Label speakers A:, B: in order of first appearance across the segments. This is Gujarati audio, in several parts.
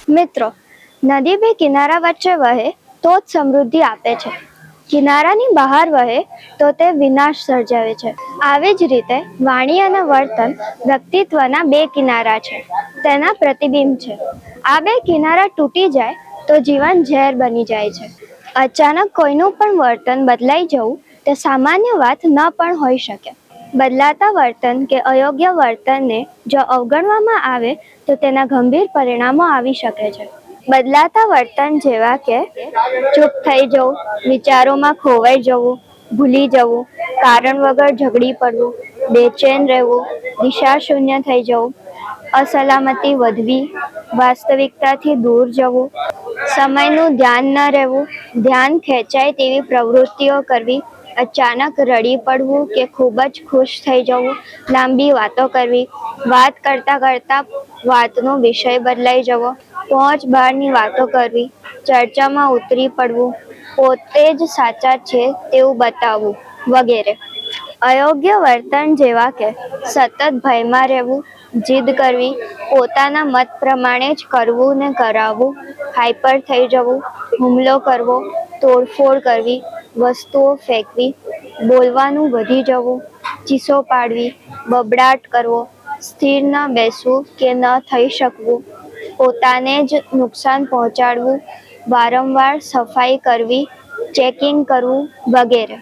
A: મિત્રો, નદી બે કિનારા વચ્ચે વહે તો જ સમૃદ્ધિ આપે છે. કિનારાની બહાર વહે તો તે વિનાશ સર્જાવે છે. આવી જ રીતે વાણી અને વર્તન વ્યક્તિત્વના બે કિનારા છે, તેના પ્રતિબિંબ છે. આ બે કિનારા તૂટી જાય તો જીવન ઝેર બની જાય છે. અચાનક કોઈનું પણ વર્તન બદલાઈ જવું તે સામાન્ય વાત ન પણ હોઈ શકે. બદલાતા વર્તન કે અયોગ્ય વર્તનને જો અવગણવામાં આવે તો તેના ગંભીર પરિણામો આવી શકે છે. બદલાતા વર્તન જેવા કે ચૂપ થઈ જવું, વિચારોમાં ખોવાઈ જવું, ભૂલી જવું, કારણ વગર ઝઘડી પડવું, બેચેન રહેવું, દિશા શૂન્ય થઈ જવું, અસલામતી વધવી, વાસ્તવિકતાથી દૂર જવું, સમયનું ધ્યાન ન રહેવું, ધ્યાન ખેંચાય તેવી પ્રવૃત્તિઓ કરવી, અચાનક રડી પડવું કે ખૂબ જ ખુશ થઈ જવું, લાંબી વાતો કરવી, વાત કરતા કરતા વાતનો વિષય બદલાઈ જવો, પહોંચ બહારની વાતો કરવી, ચર્ચામાં ઉતરી પડવું, પોતે જ સાચા છે તેવું બતાવવું વગેરે. અયોગ્ય વર્તન જેવા કે સતત ભયમાં રહેવું, જીદ કરવી, પોતાના મત પ્રમાણે જ કરવું ને કરાવવું, હાઈપર થઈ જવું, હુમલો કરવો, તોડફોડ કરવી, વસ્તુઓ ફેંકવી, બોલવાનું વધી જવું, ચીસો પાડવી, બબડાટ કરવો, સ્થિર ન બેસવું કે ન થઈ શકવું, પોતાને જ નુકસાન પહોંચાડવું, વારંવાર સફાઈ કરવી, ચેકિંગ કરવું વગેરે.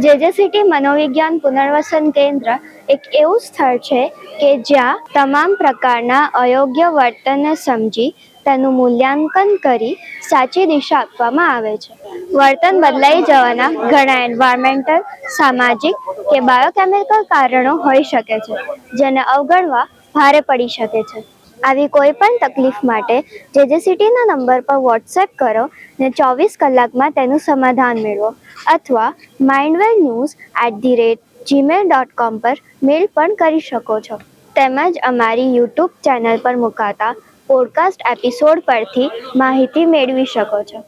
A: જેજેસીટી મનોવિજ્ઞાન પુનર્વસન કેન્દ્ર એક એવું સ્થળ છે કે જ્યાં તમામ પ્રકારના અયોગ્ય વર્તનને સમજી તેનું મૂલ્યાંકન કરી સાચી દિશા આપવામાં આવે છે. વર્તન બદલાઈ જવાના ઘણા એન્વાયરમેન્ટલ, સામાજિક કે બાયોકેમિકલ કારણો હોઈ શકે છે, જેને અવગણવા ભારે પડી શકે છે. આવી કોઈ પણ તકલીફ માટે જેજેસીટીના નંબર પર વોટ્સએપ કરો ને 24 કલાકમાં તેનું સમાધાન મેળવો, અથવા mindwellnews@gmail.com પર મેલ પણ કરી શકો છો. તેમજ અમારી યુટ્યુબ ચેનલ પર મુકાતા પોડકાસ્ટ એપિસોડ પરથી માહિતી મેળવી શકો છો.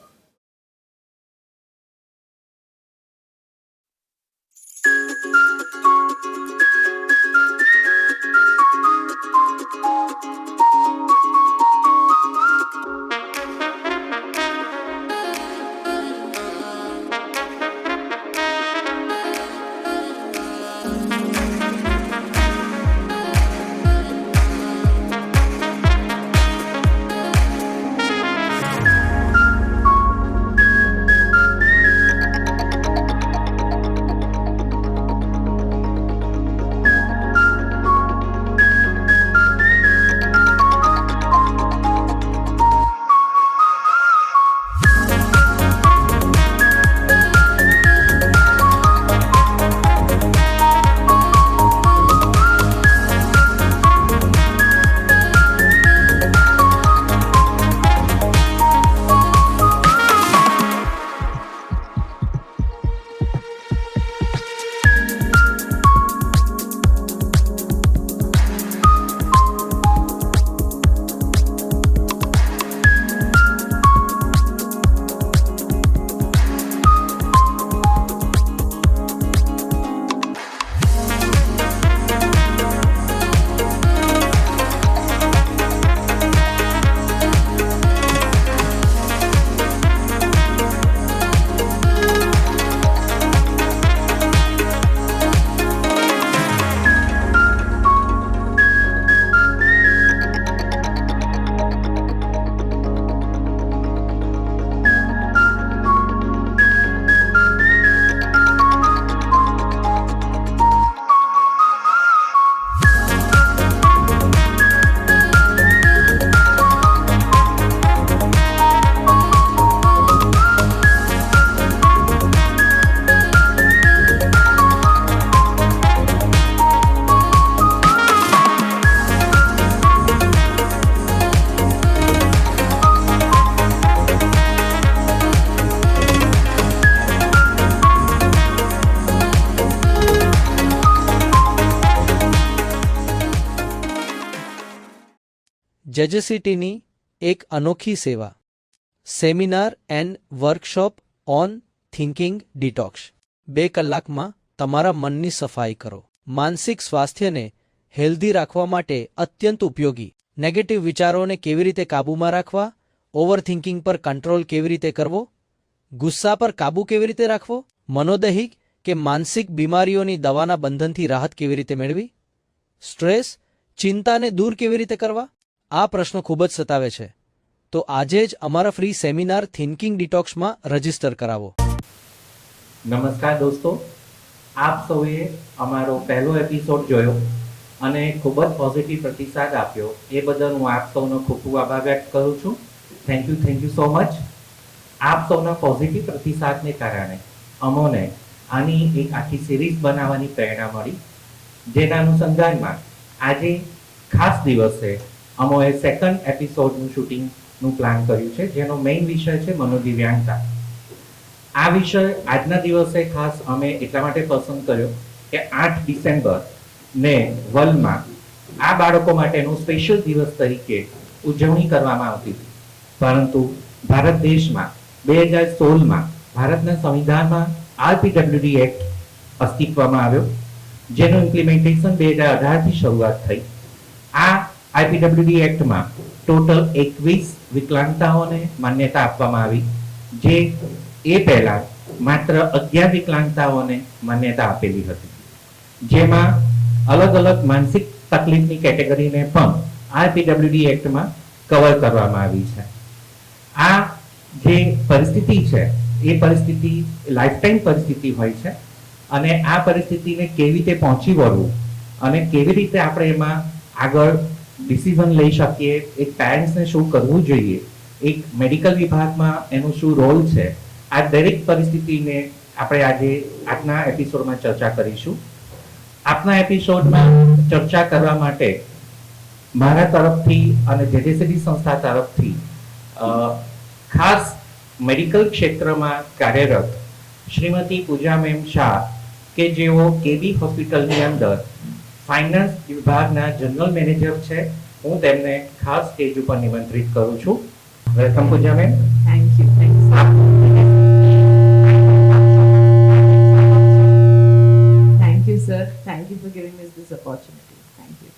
B: જેજેસીટીની એક અનોખી સેવા, seminar and workshop on thinking detox. 2 કલાકમાં તમારા મનની સફાઈ કરો. માનસિક સ્વાસ્થ્યને હેલ્ધી રાખવા માટે અત્યંત ઉપયોગી નેગેટિવ વિચારોને કેવી રીતે કાબૂમાં રાખવા, ઓવરથિંકિંગ પર કંટ્રોલ કેવી રીતે કરવો, ગુસ્સા પર કાબૂ કેવી રીતે રાખવો, મનોદૈહિક કે માનસિક બીમારીઓની દવાના બંધનથી રાહત કેવી રીતે મેળવી, સ્ટ્રેસ, ચિંતાને દૂર કેવી રીતે કરવા, આ પ્રશ્નો ખૂબ જ સતાવે છે. તો આજે જ અમારા ફ્રી સેમિનાર થિંકિંગ ડિટોક્સમાં રજીસ્ટર કરાવો.
C: નમસ્કાર દોસ્તો, આપ સૌએ અમારો પહેલો એપિસોડ જોયો અને ખૂબ જ પોઝિટિવ પ્રતિસાદ આપ્યો. એ બદલ હું આપ સૌનો ખૂબ ખૂબ આભાર વ્યક્ત કરું છું. Thank you so much. આપ સૌના પોઝિટિવ પ્રતિસાદને કારણે અમોને આની એક આખી સિરીઝ બનાવવાની પ્રેરણા મળી, જેના અનુસંધાનમાં આજે ખાસ દિવસે અમોએ સેકન્ડ એપિસોડનું શૂટિંગનું પ્લાન કર્યું છે, જેનો મેઇન વિષય છે મનોદિવ્યાંગતા. આ વિષય આજના દિવસે ખાસ અમે એટલા માટે પસંદ કર્યો કે 8 ડિસેમ્બર ને વર્લ્ડમાં આ બાળકો માટેનો સ્પેશિયલ દિવસ તરીકે ઉજવણી કરવામાં આવતી હતી, પરંતુ ભારત દેશમાં 2016માં ભારતના સંવિધાનમાં RPWD એક્ટ અસ્તિત્વમાં આવ્યો, જેનું ઇમ્પ્લિમેન્ટેશન 2018થી શરૂઆત થઈ. આ RPWD એક્ટમાં ટોટલ 21 વિકલાંગતાઓને માન્યતા આપવામાં આવી, જે એ પહેલા માત્ર 11 વિકલાંગતાઓને માન્યતા આપેલી હતી, જેમાં અલગ અલગ માનસિક તકલીફની કેટેગરીને પણ RPWD એક્ટમાં કવર કરવામાં આવી છે. આ જે પરિસ્થિતિ છે એ પરિસ્થિતિ લાઈફટાઈમ પરિસ્થિતિ હોય છે, અને આ પરિસ્થિતિને કેવી રીતે પહોંચી વળવું અને કેવી રીતે આપણે એમાં આગળ ડિસિઝન લઈ શકીએ, એક પેરેન્ટ્સને શું કરવું જોઈએ, એક મેડિકલ વિભાગમાં એનું શું રોલ છે, આ દરેક પરિસ્થિતિને આપણે આજે આજના એપિસોડમાં ચર્ચા કરીશું. આપના એપિસોડમાં ચર્ચા કરવા માટે મારા તરફથી અને જેજેસીડી સંસ્થા તરફથી ખાસ મેડિકલ ક્ષેત્રમાં કાર્યરત શ્રીમતી પૂજા મેમ શાહ, કે જેઓ કેબી હોસ્પિટલની અંદર ફાઇનાન્સ વિભાગના જનરલ મેનેજર છે, હું તેમને ખાસ સ્ટેજ ઉપર નિમંત્રિત કરું છું. Welcome Pooja ma'am.
D: Thank you. Thank you, sir. Thank you for giving us this opportunity. Thank you.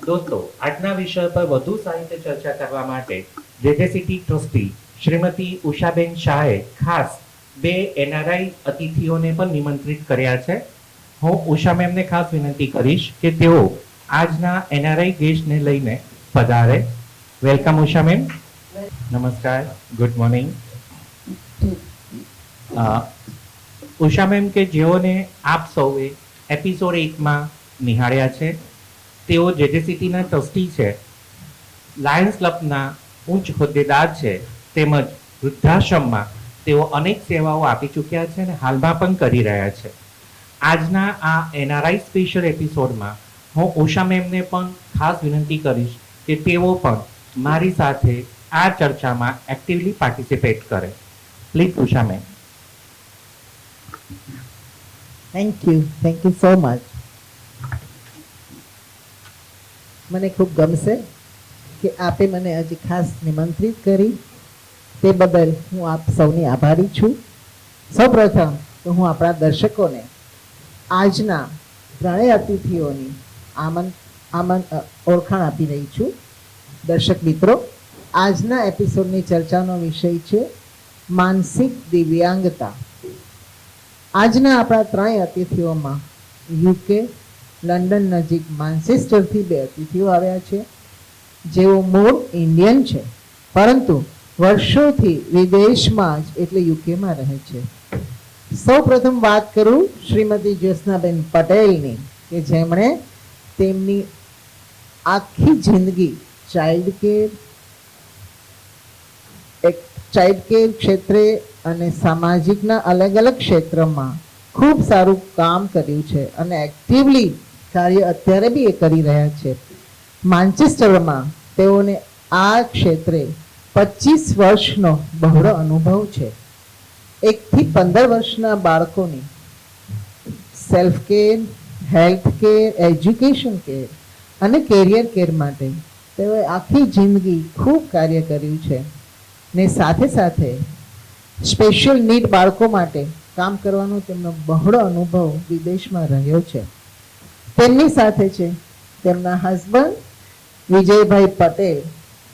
C: દોસ્તો, આજના વિષય પર વધુ સારી રીતે ચર્ચા કરવા માટે જેજેસીટી ટ્રસ્ટી શ્રીમતી ઉષાબેન શાહે ખાસ 2 NRI અતિથિઓને પણ નિમંત્રિત કર્યા છે. હું ઉષા મેમને ખાસ વિનંતી કરીશ કે તેઓ આજના NRI ગેસ્ટને લઈને પધારે. Welcome Usha ma'am. નમસ્કાર, ગુડ મોર્નિંગ. ઉષા મેમ કે જેઓને આપ સૌએ એપિસોડ 1માં નિહાળ્યા છે, તેઓ જેજેસીટીના ટ્રસ્ટી છે, લાયન્સ ક્લબના ઉચ્ચ હોદ્દેદાર છે, તેમજ વૃદ્ધાશ્રમમાં તેઓ અનેક સેવાઓ આપી ચૂક્યા છે અને હાલમાં પણ કરી રહ્યા છે. આજના આ NRI સ્પેશિયલ એપિસોડમાં હું ઉષા મેમને પણ ખાસ વિનંતી કરીશ કે તેઓ પણ મારી સાથે આ ચર્ચામાં એક્ટિવલી પાર્ટિસિપેટ કરે. Please Usha ma'am.
D: Thank you so much. મને ખૂબ ગમશે કે આપે મને આજે ખાસ નિમંત્રિત કરી, તે બદલ હું આપ સૌની આભારી છું. સૌપ્રથમ તો હું આપણા દર્શકોને આજના ત્રણેય અતિથિઓની ઓળખાણ આપી રહી છું. દર્શક મિત્રો, આજના એપિસોડની ચર્ચાનો વિષય છે માનસિક દિવ્યાંગતા. આજના આપણા ત્રણેય અતિથિઓમાં UK લંડન નજીક માન્ચેસ્ટરથી 2 અતિથિઓ આવ્યા છે, જેઓ મૂળ ઇન્ડિયન છે, પરંતુ વર્ષોથી વિદેશમાં જ એટલે યુકેમાં રહે છે. સૌ પ્રથમ વાત કરું શ્રીમતી જ્યોત્સનાબેન પટેલની, કે જેમણે તેમની આખી જિંદગી ચાઇલ્ડ કેર ક્ષેત્રે અને સામાજિકના અલગ અલગ ક્ષેત્રમાં ખૂબ સારું કામ કર્યું છે અને એક્ટિવલી કાર્ય અત્યારે બી એ કરી રહ્યા છે. માન્ચેસ્ટરમાં તેઓને આ ક્ષેત્રે 25 વર્ષનો બહોળો અનુભવ છે. 1 થી 15 વર્ષના બાળકોની self care, health care, education care અને કેરિયર કેર માટે તેઓએ આખી જિંદગી ખૂબ કાર્ય કર્યું છે ને સાથે સાથે સ્પેશિયલ નીડ બાળકો માટે કામ કરવાનો તેમનો બહોળો અનુભવ વિદેશમાં રહ્યો છે. તેમની સાથે છે તેમના હસબન્ડ વિજયભાઈ પટેલ,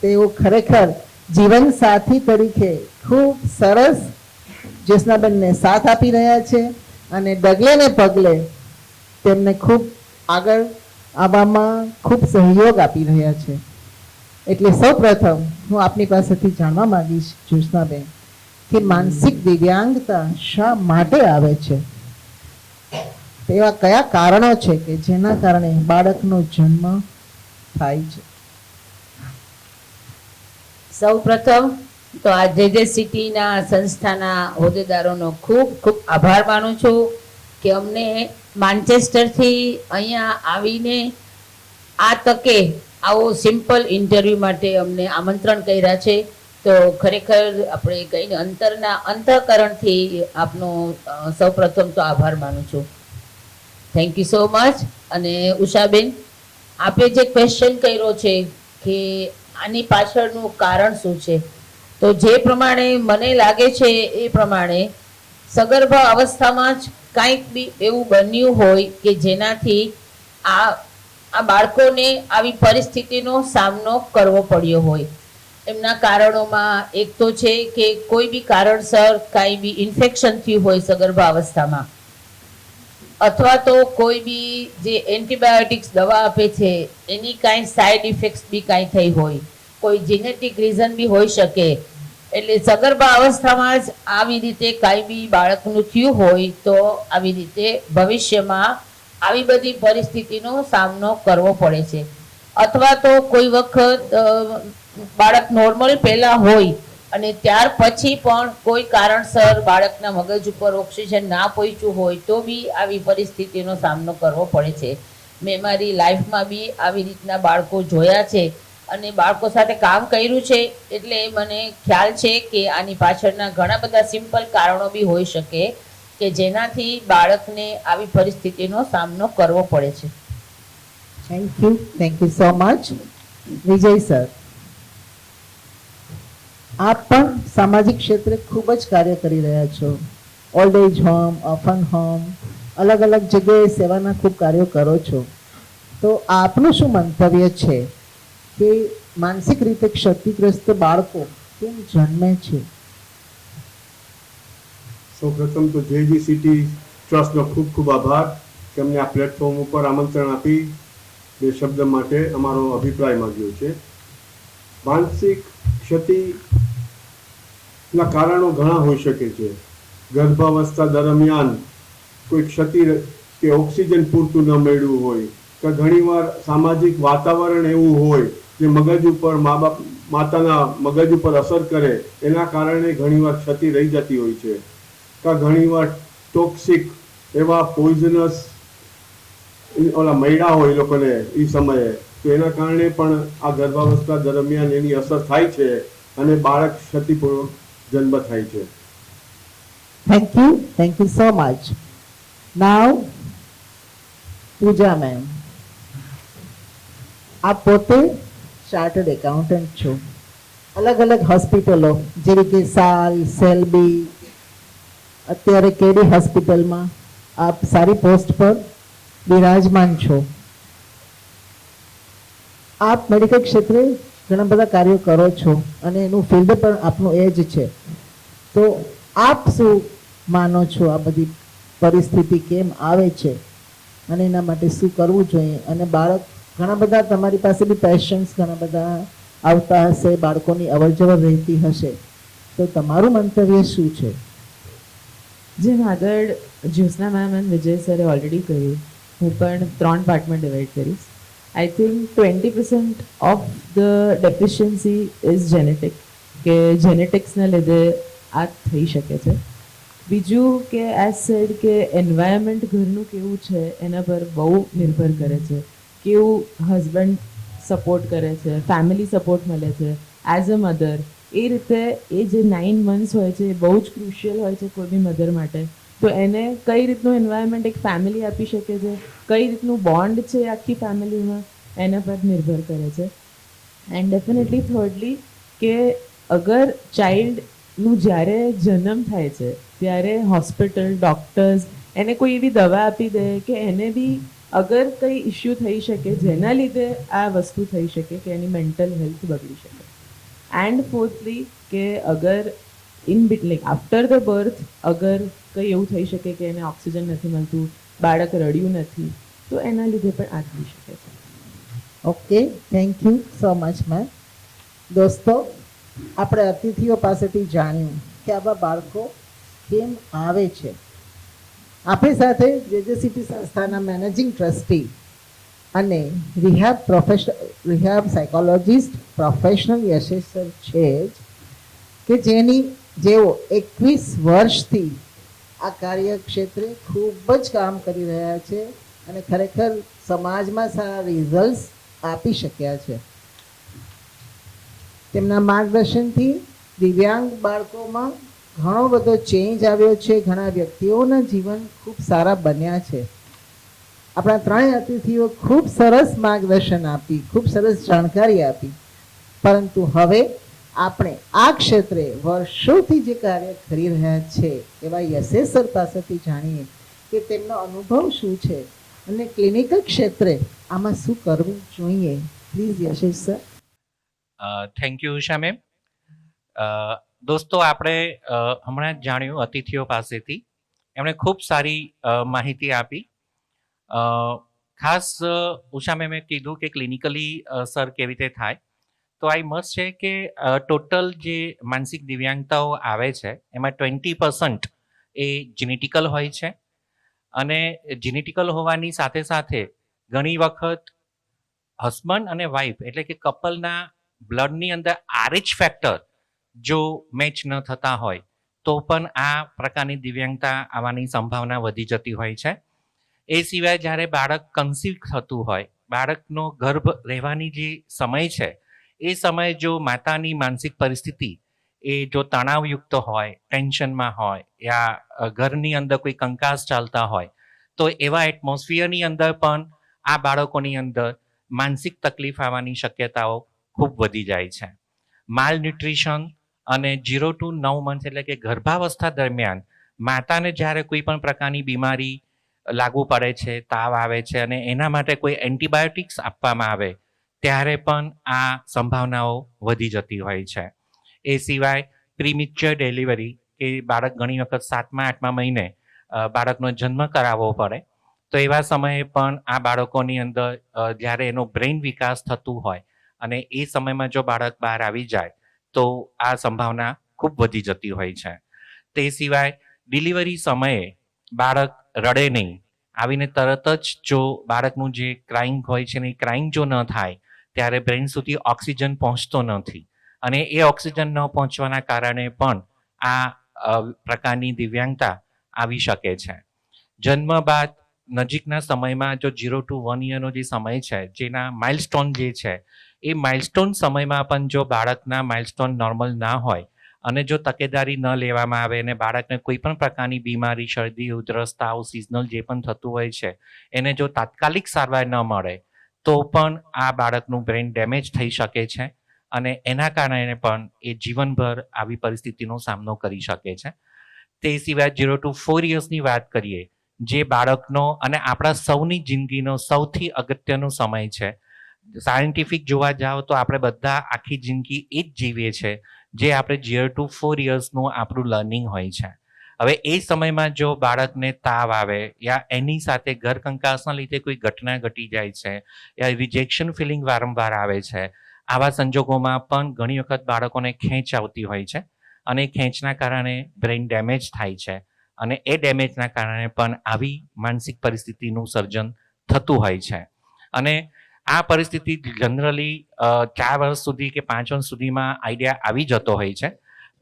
D: તેઓ ખરેખર જીવન સાથી તરીકે ખૂબ સરસ જ્યોત્સનાબેનને સાથ આપી રહ્યા છે અને ડગલે ને પગલે તેમને ખૂબ આગળ આવવામાં ખૂબ સહયોગ આપી રહ્યા છે. એટલે સૌપ્રથમ હું આપની પાસેથી જાણવા માંગીશ જ્યોત્સનાબેન કે માનસિક દિવ્યાંગતા શા માટે આવે છે, એવા કયા કારણો છે કે જેના કારણે બાળકનો જન્મ થાય છે?
E: સૌપ્રથમ તો આ JJCTના સંસ્થાના હોદ્દેદારોનો ખૂબ ખૂબ આભાર માનું છું કે અમને માન્ચેસ્ટરથી અહીંયા આવીને આ તકે આવો સિમ્પલ ઇન્ટરવ્યૂ માટે અમને આમંત્રણ કર્યા છે. તો ખરેખર આપણે કહીને અંતઃકરણથી આપનો સૌપ્રથમ તો આભાર માનું છું. Thank you so much. અને ઉષાબેન, આપે જે ક્વેશ્ચન કર્યો છે કે આની પાછળનું કારણ શું છે, તો જે પ્રમાણે મને લાગે છે એ પ્રમાણે સગર્ભા અવસ્થામાં જ કાંઈક બી એવું બન્યું હોય કે જેનાથી આ બાળકોને આવી પરિસ્થિતિનો સામનો કરવો પડ્યો હોય. એમના કારણોમાં એક તો છે કે કોઈ બી કારણસર કાંઈ બી ઇન્ફેક્શન થયું હોય સગર્ભા અવસ્થામાં, અથવા તો કોઈ બી જે એન્ટીબાયોટિક્સ દવા આપે છે એની કાંઈ સાઈડ ઇફેક્ટ્સ બી કાંઈ થઈ હોય, કોઈ જેનેટિક રીઝન બી હોઈ શકે. એટલે સગર્ભા અવસ્થામાં જ આવી રીતે કાંઈ બી બાળકનું થયું હોય તો આવી રીતે ભવિષ્યમાં આવી બધી પરિસ્થિતિનો સામનો કરવો પડે છે. અથવા તો કોઈ વખત બાળક નોર્મલ પહેલા હોય અને ત્યાર પછી પણ કોઈ કારણસર બાળકના મગજ ઉપર ઓક્સિજન ના પહોંચ્યું હોય તો બી આવી પરિસ્થિતિનો સામનો કરવો પડે છે. મેં મારી લાઈફમાં બી આવી રીતના બાળકો જોયા છે અને બાળકો સાથે કામ કર્યું છે, એટલે મને ખ્યાલ છે કે આની પાછળના ઘણા બધા સિમ્પલ કારણો બી હોઈ શકે કે જેનાથી બાળકને આવી પરિસ્થિતિનો સામનો કરવો પડે છે.
D: Thank you so much. Vijay sir, આપ પણ સામાજિક ક્ષેત્રે ખૂબ જ કાર્ય કરી રહ્યા છો. Old age home, orphan home, અલગ અલગ જગ્યાએ સેવાના ખૂબ કાર્યો કરો છો. તો આપનું શું મંતવ્ય છે કે માનસિક રીતે ક્ષતિગ્રસ્ત બાળકો કેમ જન્મે છે?
F: સૌપ્રથમ તો JJCT ટ્રસ્ટનો ખૂબ ખૂબ આભાર કે અમને આ પ્લેટફોર્મ ઉપર આમંત્રણ આપી બે શબ્દ માટે અમારો અભિપ્રાય માંગ્યો છે. માનસિક ક્ષતિના કારણો ઘણા હોઈ શકે છે. ગર્ભાવસ્થા દરમિયાન કોઈ ક્ષતિ કે ઓક્સિજન પૂરતું ન મળ્યું હોય, કે ઘણીવાર સામાજિક વાતાવરણ એવું હોય જે મગજ ઉપર માતાના મગજ ઉપર અસર કરે, એના કારણે ઘણીવાર ક્ષતિ રહી જતી હોય છે. કે ઘણીવાર ટોક્સિક એવા પોઈઝનસ ઓલા મૈડા હોય એ લોકોને એ સમયે, તો એના કારણે પણ આ ગર્ભાવસ્થા દરમિયાન એની અસર થાય છે અને બાળક ક્ષતિપૂર્વક જન્મ થાય છે.
D: Thank you so much. Now Pooja ma'am, આપ પોતે ચાર્ટર્ડ એકાઉન્ટન્ટ છો. અલગ અલગ હોસ્પિટલો જેવી કે સાલ, સેલ્બી, અત્યારે કેડી હોસ્પિટલમાં આપ સારી પોસ્ટ પર બિરાજમાન છો. આપ મેડિકલ ક્ષેત્રે ઘણા બધા કાર્યો કરો છો અને એનું ફિલ્ડ પણ આપનું એ જ છે. તો આપ શું માનો છો, આ બધી પરિસ્થિતિ કેમ આવે છે અને એના માટે શું કરવું જોઈએ? અને બાળક ઘણા બધા તમારી પાસે બી પેશન્ટ્સ ઘણા બધા આવતા હશે, બાળકોની અવરજવર રહેતી હશે, તો તમારું મંતવ્ય શું છે?
G: જેમ આગળ જ્યોત્સના મેમ અને વિજય સરે ઓલરેડી કહ્યું, હું પણ 3 પાર્ટમાં ડિવાઈડ કરીશ. I think 20% of the deficiency is genetic, કે જેનેટિક્સના લીધે આ થઈ શકે છે. બીજું કે એઝ સેડ કે એન્વાયરમેન્ટ ઘરનું કેવું છે એના પર બહુ નિર્ભર કરે છે. કેવું હસબન્ડ સપોર્ટ કરે છે, ફેમિલી સપોર્ટ મળે છે એઝ અ મધર, એ રીતે એ જે 9 months હોય છે એ બહુ જ ક્રુશિયલ હોય છે કોઈ બી મધર માટે. તો એને કઈ રીતનું એન્વાયરમેન્ટ એક ફેમિલી આપી શકે છે, કઈ રીતનું બોન્ડ છે આખી ફેમિલીમાં, એના પર નિર્ભર કરે છે. એન્ડ ડેફિનેટલી થર્ડલી કે અગર ચાઇલ્ડનું જ્યારે જન્મ થાય છે ત્યારે હોસ્પિટલ, ડૉક્ટર્સ એને કોઈ એવી દવા આપી દે કે એને બી અગર કંઈ ઇશ્યુ થઈ શકે જેના લીધે આ વસ્તુ થઈ શકે કે એની મેન્ટલ હેલ્થ બગડી શકે. એન્ડ ફોર્થલી કે અગર in like after the birth અગર કંઈ એવું થઈ શકે કે એને ઓક્સિજન નથી મળતું, બાળક રડ્યું નથી, તો એના લીધે પણ આ થઈ શકે છે.
D: Okay, thank you so much ma'am. દોસ્તો, આપણે અતિથિઓ પાસેથી જાણ્યું કે આવા બાળકો કેમ આવે છે. આપણી સાથે જેજેસીટી સંસ્થાના મેનેજિંગ ટ્રસ્ટી અને રિહાબ સાયકોલોજીસ્ટ પ્રોફેશનલ યશેશ સર છે જ, કે જેઓ 21 વર્ષથી આ કાર્યક્ષેત્રે ખૂબ જ કામ કરી રહ્યા છે અને ખરેખર સમાજમાં સારા રિઝલ્ટ્સ આપી શક્યા છે. તેમના માર્ગદર્શનથી દિવ્યાંગ બાળકોમાં ઘણો બધો ચેન્જ આવ્યો છે. ઘણા વ્યક્તિઓના જીવન ખૂબ સારા બન્યા છે. આપણા ત્રણેય અતિથિઓ ખૂબ સરસ માર્ગદર્શન આપી, ખૂબ સરસ જાણકારી આપી. પરંતુ હવે આપણે આ ક્ષેત્રે વર્ષોથી જે કાર્ય કરી રહ્યા છે એવા યશેશ સર પાસેથી જાણીએ કે તેમનો અનુભવ શું છે અને ક્લિનિકલ ક્ષેત્રે આમાં શું કરવું જોઈએ. Please Yashesh sir.
C: Thank you Usha ma'am. દોસ્તો, આપણે હમણાં જ જાણ્યું અતિથિઓ પાસેથી, એમણે ખૂબ સારી માહિતી આપી. ખાસ ઉષા મેમે કીધું કે ક્લિનિકલી સર કેવી રીતે થાય, તો આઈ મસ્ટ છે કે ટોટલ જે માનસિક દિવ્યાંગતાઓ આવે છે એમાં 20% એ જીનેટિકલ હોય છે. અને જીનેટિકલ હોવાની સાથે સાથે ઘણી વખત હસબન્ડ અને વાઈફ એટલે કે કપલના બ્લડની અંદર RH ફેક્ટર જો મેચ ન થતા હોય તો પણ આ પ્રકારની દિવ્યાંગતા આવવાની સંભાવના વધી જતી હોય છે. એ સિવાય જ્યારે બાળક કન્સીવ થતું હોય, બાળકનો ગર્ભ રહેવાની જે સમય છે એ સમયે જો માતાની માનસિક પરિસ્થિતિ એ જો તણાવયુક્ત હોય, ટેન્શનમાં હોય, યા ઘરની અંદર કોઈ કંકાસ ચાલતા હોય, તો એવા એટમોસ્ફિયરની અંદર પણ આ બાળકોની અંદર માનસિક તકલીફ આવવાની શક્યતાઓ ખૂબ વધી જાય છે. માલ ન્યુટ્રિશન અને 0 to 9 મંથ એટલે કે ગર્ભાવસ્થા દરમિયાન માતાને જ્યારે કોઈ પણ પ્રકારની બીમારી લાગુ પડે છે, તાવ આવે છે અને એના માટે કોઈ એન્ટીબાયોટિક્સ આપવામાં આવે ત્યારે પણ આ સંભાવનાઓ વધી જતી હોય છે. એ સિવાય પ્રીમેચ્યોર ડિલિવરી કે બાળક ઘણી વખત 7મા 8મા મહિને બાળકનો જન્મ કરાવવો પડે, તો એવા સમયે પણ આ બાળકોની અંદર જ્યારે એનો બ્રેઇન વિકાસ થતું હોય અને એ સમયમાં જો બાળક બહાર આવી જાય તો આ સંભાવના ખૂબ વધી જતી હોય છે. તે સિવાય ડિલિવરી સમયે બાળક રડે નહીં, આવીને તરત જ જો બાળકનું જે ક્રાઇંગ હોય છે ને એ ક્રાઇંગ જો ન થાય ત્યારે બ્રેઇન સુધી ઓક્સિજન પહોંચતો નથી અને એ ઓક્સિજન ન પહોંચવાના કારણે પણ આ પ્રકારની દિવ્યાંગતા આવી શકે છે. જન્મ બાદ નજીકના સમયમાં જો 0 to 1 યરનો જે સમય છે, જેના માઇલસ્ટોન જે છે, એ માઇલસ્ટોન સમયમાં પણ જો બાળકના માઇલસ્ટોન નોર્મલ ના હોય અને જો તકેદારી ન લેવામાં આવે અને બાળકને કોઈ પણ પ્રકારની બીમારી, શરદી, ઉધરસ, તાવ, સિઝનલ જે પણ થતું હોય છે એને જો તાત્કાલિક સારવાર ન મળે તો પણ આ બાળકનું બ્રેઇન ડેમેજ થઈ શકે છે અને એના કારણે પણ એ જીવનભર આવી પરિસ્થિતિનો સામનો કરી શકે છે. તે સિવાય 0 to 4 યર્સની વાત કરીએ, જે બાળકનો અને આપણા સૌની જિંદગીનો સૌથી અગત્યનો સમય છે. સાયન્ટિફિક જોવા જાઓ તો આપણે બધા આખી જિંદગી એ જ જીવીએ છીએ જે આપણે 0 to 4 યર્સનું આપણું લર્નિંગ હોય છે. હવે એ સમયમાં જો બાળકને તાવ આવે યા એની સાથે ઘર કંકાસના લીધે કોઈ ઘટના ઘટી જાય છે યા રિજેક્શન ફિલિંગ વારંવાર આવે છે, આવા સંજોગોમાં પણ ઘણી વખત બાળકોને ખેંચ આવતી હોય છે અને ખેંચના કારણે બ્રેઇન ડેમેજ થાય છે અને એ ડેમેજના કારણે પણ આવી માનસિક પરિસ્થિતિનું સર્જન થતું હોય છે. અને આ પરિસ્થિતિ જનરલી 4 વર્ષ સુધી કે 5 વર્ષ સુધીમાં આઈડિયા આવી જતો હોય છે,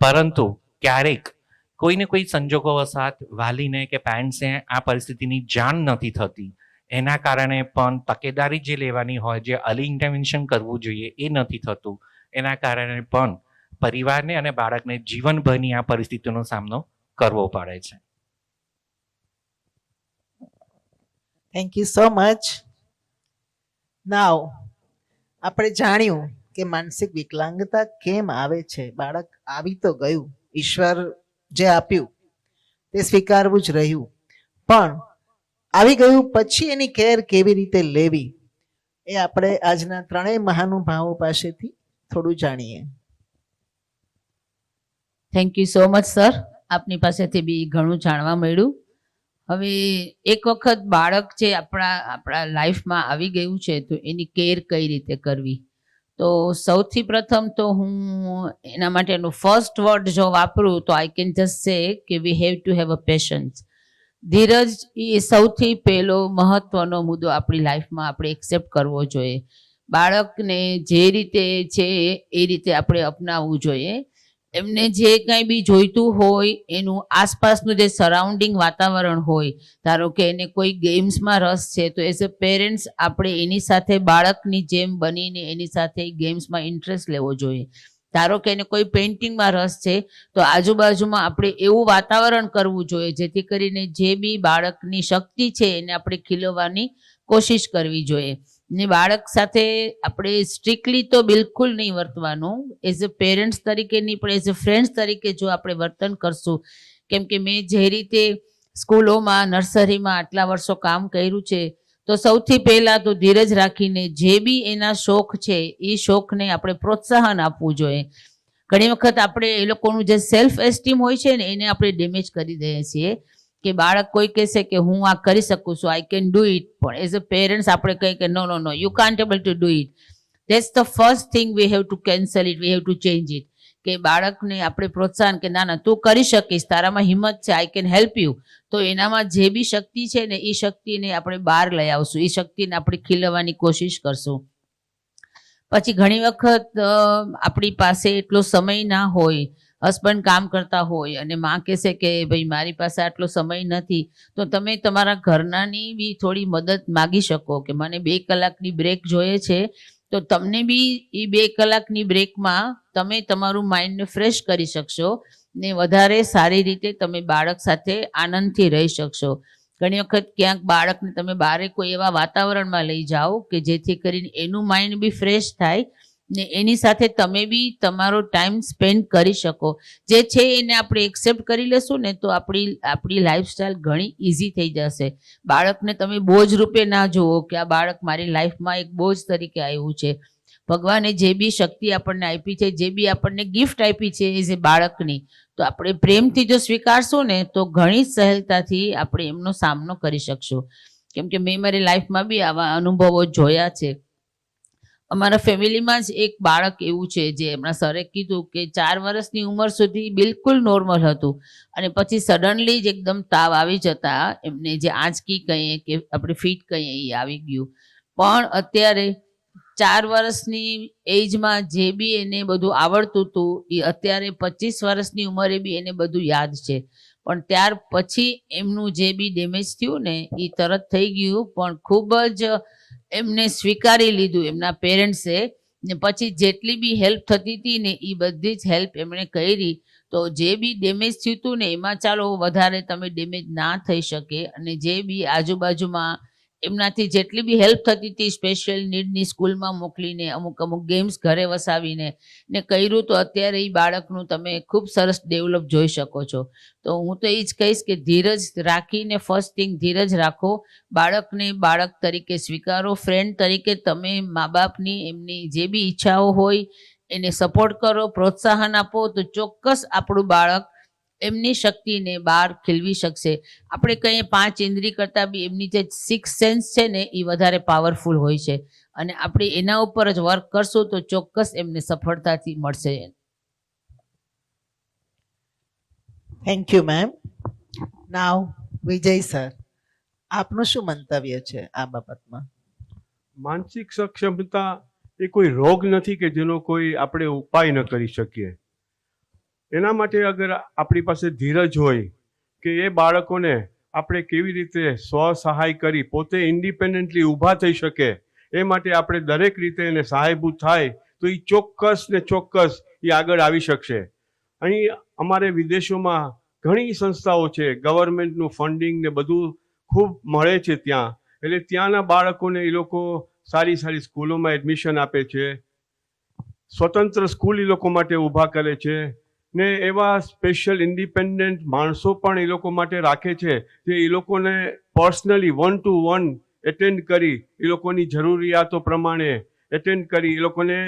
C: પરંતુ ક્યારેક કોઈને કોઈ સંજોગોવશાત વાલીને કે પેરેન્ટ્સને આ પરિસ્થિતિની જાણ નથી થતી, એના કારણે પણ તકેદારી જે લેવાની હોય, જે અર્લી ઇન્ટરવેન્શન કરવું જોઈએ એ નથી થતું, એના કારણે પણ પરિવારને અને બાળકને જીવનભરની આ પરિસ્થિતિનો સામનો કરવો પડે છે.
D: Thank you so much. Now આપણે જાણ્યું કે માનસિક વિકલાંગતા કેમ આવે છે. બાળક આવી તો ગયું, ઈશ્વર જે આપ્યું તે સ્વીકારવું જ રહ્યું, પણ આવી ગયું પછી એની કેર કેવી રીતે લેવી એ આપણે આજના ત્રણેય મહાનુભાવો પાસેથી થોડું જાણીએ.
E: Thank you so much sir. આપની પાસેથી બી ઘણું જાણવા મળ્યું. હવે એક વખત બાળક જે આપણા લાઈફમાં આવી ગયું છે તો એની કેર કઈ રીતે કરવી, તો સૌથી પ્રથમ તો હું એના માટેનું ફર્સ્ટ વર્ડ જો વાપરું તો આઈ કેન જસ્ટ સે કે we have to have a patience. ધીરજ એ સૌથી પહેલો મહત્વનો મુદ્દો આપણી લાઈફમાં આપણે એક્સેપ્ટ કરવો જોઈએ. બાળકને જે રીતે છે એ રીતે આપણે અપનાવવું જોઈએ. એમને જે કંઈ બી જોઈતું હોય એનું આસપાસનું જે સરાઉન્ડિંગ વાતાવરણ હોય, ધારો કે એને કોઈ ગેમ્સમાં રસ છે તો એઝ અ પેરેન્ટ્સ આપણે એની સાથે બાળકની જેમ બનીને એની સાથે ગેમ્સમાં ઇન્ટરેસ્ટ લેવો જોઈએ. ધારો કે એને કોઈ પેઇન્ટિંગમાં રસ છે તો આજુબાજુમાં આપણે એવું વાતાવરણ કરવું જોઈએ જેથી કરીને જે બી બાળકની શક્તિ છે એને આપણે ખીલવવાની કોશિશ કરવી જોઈએ. ને બાળક સાથે આપણે સ્ટ્રિક્ટલી તો બિલકુલ નહીં વર્તવાનું. એઝ અ પેરેન્ટ્સ તરીકે નહીં પણ એઝ અ ફ્રેન્ડ્સ તરીકે જો આપણે વર્તન કરશું, કેમ કે મેં જે રીતે સ્કૂલોમાં નર્સરીમાં આટલા વર્ષો કામ કર્યું છે તો સૌથી પહેલાં તો ધીરજ રાખીને જે બી એના શોખ છે એ શોખને આપણે પ્રોત્સાહન આપવું જોઈએ. ઘણી વખત આપણે એ લોકોનું જે સેલ્ફ એસ્ટીમ હોય છે ને એને આપણે ડેમેજ કરી દઈએ છીએ કે બાળક કોઈ કહેશે કે હું આ કરી શકું છું, આઈ કેન ડુ ઇટ, પણ એઝ અ પેરેન્ટ્સ આપણે કહીએ કે no no no you can't able to do it. That's the first thing we have to cancel it, we have to change it. કે બાળકને આપણે પ્રોત્સાહન કે ના ના તું કરી શકીશ, તારામાં હિંમત છે, આઈ કેન હેલ્પ યુ. તો એનામાં જે બી શક્તિ છે ને એ શક્તિને આપણે બહાર લઈ આવશું, એ શક્તિને આપણે ખીલવવાની કોશિશ કરશું. પછી ઘણી વખત આપણી પાસે એટલો સમય ના હોય, હસબન્ડ કામ કરતા હોય અને માં કહેશે કે ભાઈ મારી પાસે આટલો સમય નથી, તો તમે તમારા ઘરનાની બી થોડી મદદ માગી શકો કે મને 2 કલાકની બ્રેક જોઈએ છે. તો તમને બી એ 2 કલાકની બ્રેકમાં તમે તમારું માઇન્ડને ફ્રેશ કરી શકશો ને વધારે સારી રીતે તમે બાળક સાથે આનંદથી રહી શકશો. ઘણી વખત ક્યાંક બાળકને તમે બહાર કોઈ એવા વાતાવરણમાં લઈ જાઓ કે જેથી કરીને એનું માઇન્ડ બી ફ્રેશ થાય ને એની સાથે તમે બી તમારો ટાઈમ સ્પેન્ડ કરી શકો. જે છે એને આપણે એક્સેપ્ટ કરી લેશું ને તો આપણી લાઈફસ્ટાઈલ ઘણી ઇઝી થઈ જશે. બાળકને તમે બોજ રૂપે ના જુઓ કે આ બાળક મારી લાઈફમાં એક બોજ તરીકે આવ્યું છે. ભગવાને જે બી શક્તિ આપણને આપી છે, જે બી આપણને ગિફ્ટ આપી છે એઝ એ બાળકની, તો આપણે પ્રેમથી જો સ્વીકારશું ને તો ઘણી સહેલતાથી આપણે એમનો સામનો કરી શકશું. કેમ કે મેં મારી લાઈફમાં બી આવા અનુભવો જોયા છે. અમારા ફેમિલીમાં જ એક બાળક એવું છે જે હમણાં સરે કીધું કે 4 વર્ષની ઉંમર સુધી બિલકુલ નોર્મલ હતું અને પછી સડનલી જ એકદમ તાવ આવી જતા એમને જે આંચકી કહીએ કે આપણે ફીટ કહીએ એ આવી ગયું. પણ અત્યારે 4 વર્ષની એજમાં જે બી એને બધું આવડતું હતું એ અત્યારે 25 વર્ષની ઉંમરે બી એને બધું યાદ છે. પણ ત્યાર પછી એમનું જે બી ડેમેજ થયું ને એ તરત થઈ ગયું, પણ ખૂબ જ એમને સ્વીકારી લીધું એમના પેરેન્ટ્સે ને પછી જેટલી બી હેલ્પ થતી હતી ને એ બધી જ હેલ્પ એમણે કરી. તો જે બી ડેમેજ થયું હતું ને એમાં ચાલો વધારે તમે ડેમેજ ના થઈ શકે અને જે બી આજુબાજુમાં એમનાથી જેટલી બી હેલ્પ થતી હતી સ્પેશિયલ નીડની સ્કૂલમાં મોકલીને અમુક ગેમ્સ ઘરે વસાવીને ને કર્યું, તો અત્યારે એ બાળકનું તમે ખૂબ સરસ ડેવલપ જોઈ શકો છો. તો હું તો એ જ કહીશ કે ધીરજ રાખીને, ફર્સ્ટ થિંગ ધીરજ રાખો, બાળકને બાળક તરીકે સ્વીકારો, ફ્રેન્ડ તરીકે તમે મા બાપની એમની જે બી ઈચ્છાઓ હોય એને સપોર્ટ કરો, પ્રોત્સાહન આપો, તો ચોક્કસ આપણું બાળક એમની શક્તિને બહાર ખીલવી શકશે. આપણે કહીએ 5 ઇન્દ્રિય કરતાં બી એમની જે 6th સેન્સ છે ને એ વધારે પાવરફુલ હોય છે અને આપણે એના ઉપર જ વર્ક કરશું તો ચોક્કસ એમને સફળતાથી મળશે.
D: Thank you ma'am. Now Vijay sir, આપનું શું મંતવ્ય છે આ બાબતમાં?
F: માનસિક સક્ષમતા એ કોઈ રોગ નથી કે જેનો કોઈ આપણે ઉપાય ન કરી શકીએ. એના માટે અગર આપણી પાસે ધીરજ હોય કે એ બાળકોને આપણે કેવી રીતે સ્વસહાય કરી પોતે ઇન્ડિપેન્ડન્ટલી ઊભા થઈ શકે એ માટે આપણે દરેક રીતે એને સહાયભૂત થાય તો એ ચોક્કસ ને ચોક્કસ એ આગળ આવી શકશે. અહીં અમારે વિદેશોમાં ઘણી સંસ્થાઓ છે, ગવર્મેન્ટનું ફંડિંગ ને બધું ખૂબ મળે છે ત્યાં. એટલે ત્યાંના બાળકોને એ લોકો સારી સારી સ્કૂલોમાં એડમિશન આપે છે, સ્વતંત્ર સ્કૂલ એ લોકો માટે ઊભા કરે છે ને એવા સ્પેશિયલ ઇન્ડિપેન્ડન્ટ માણસો પણ એ લોકો માટે રાખે છે જે એ લોકોને પર્સનલી 1 to 1 એટેન્ડ કરી એ લોકોની જરૂરિયાતો પ્રમાણે એટેન્ડ કરી એ લોકોને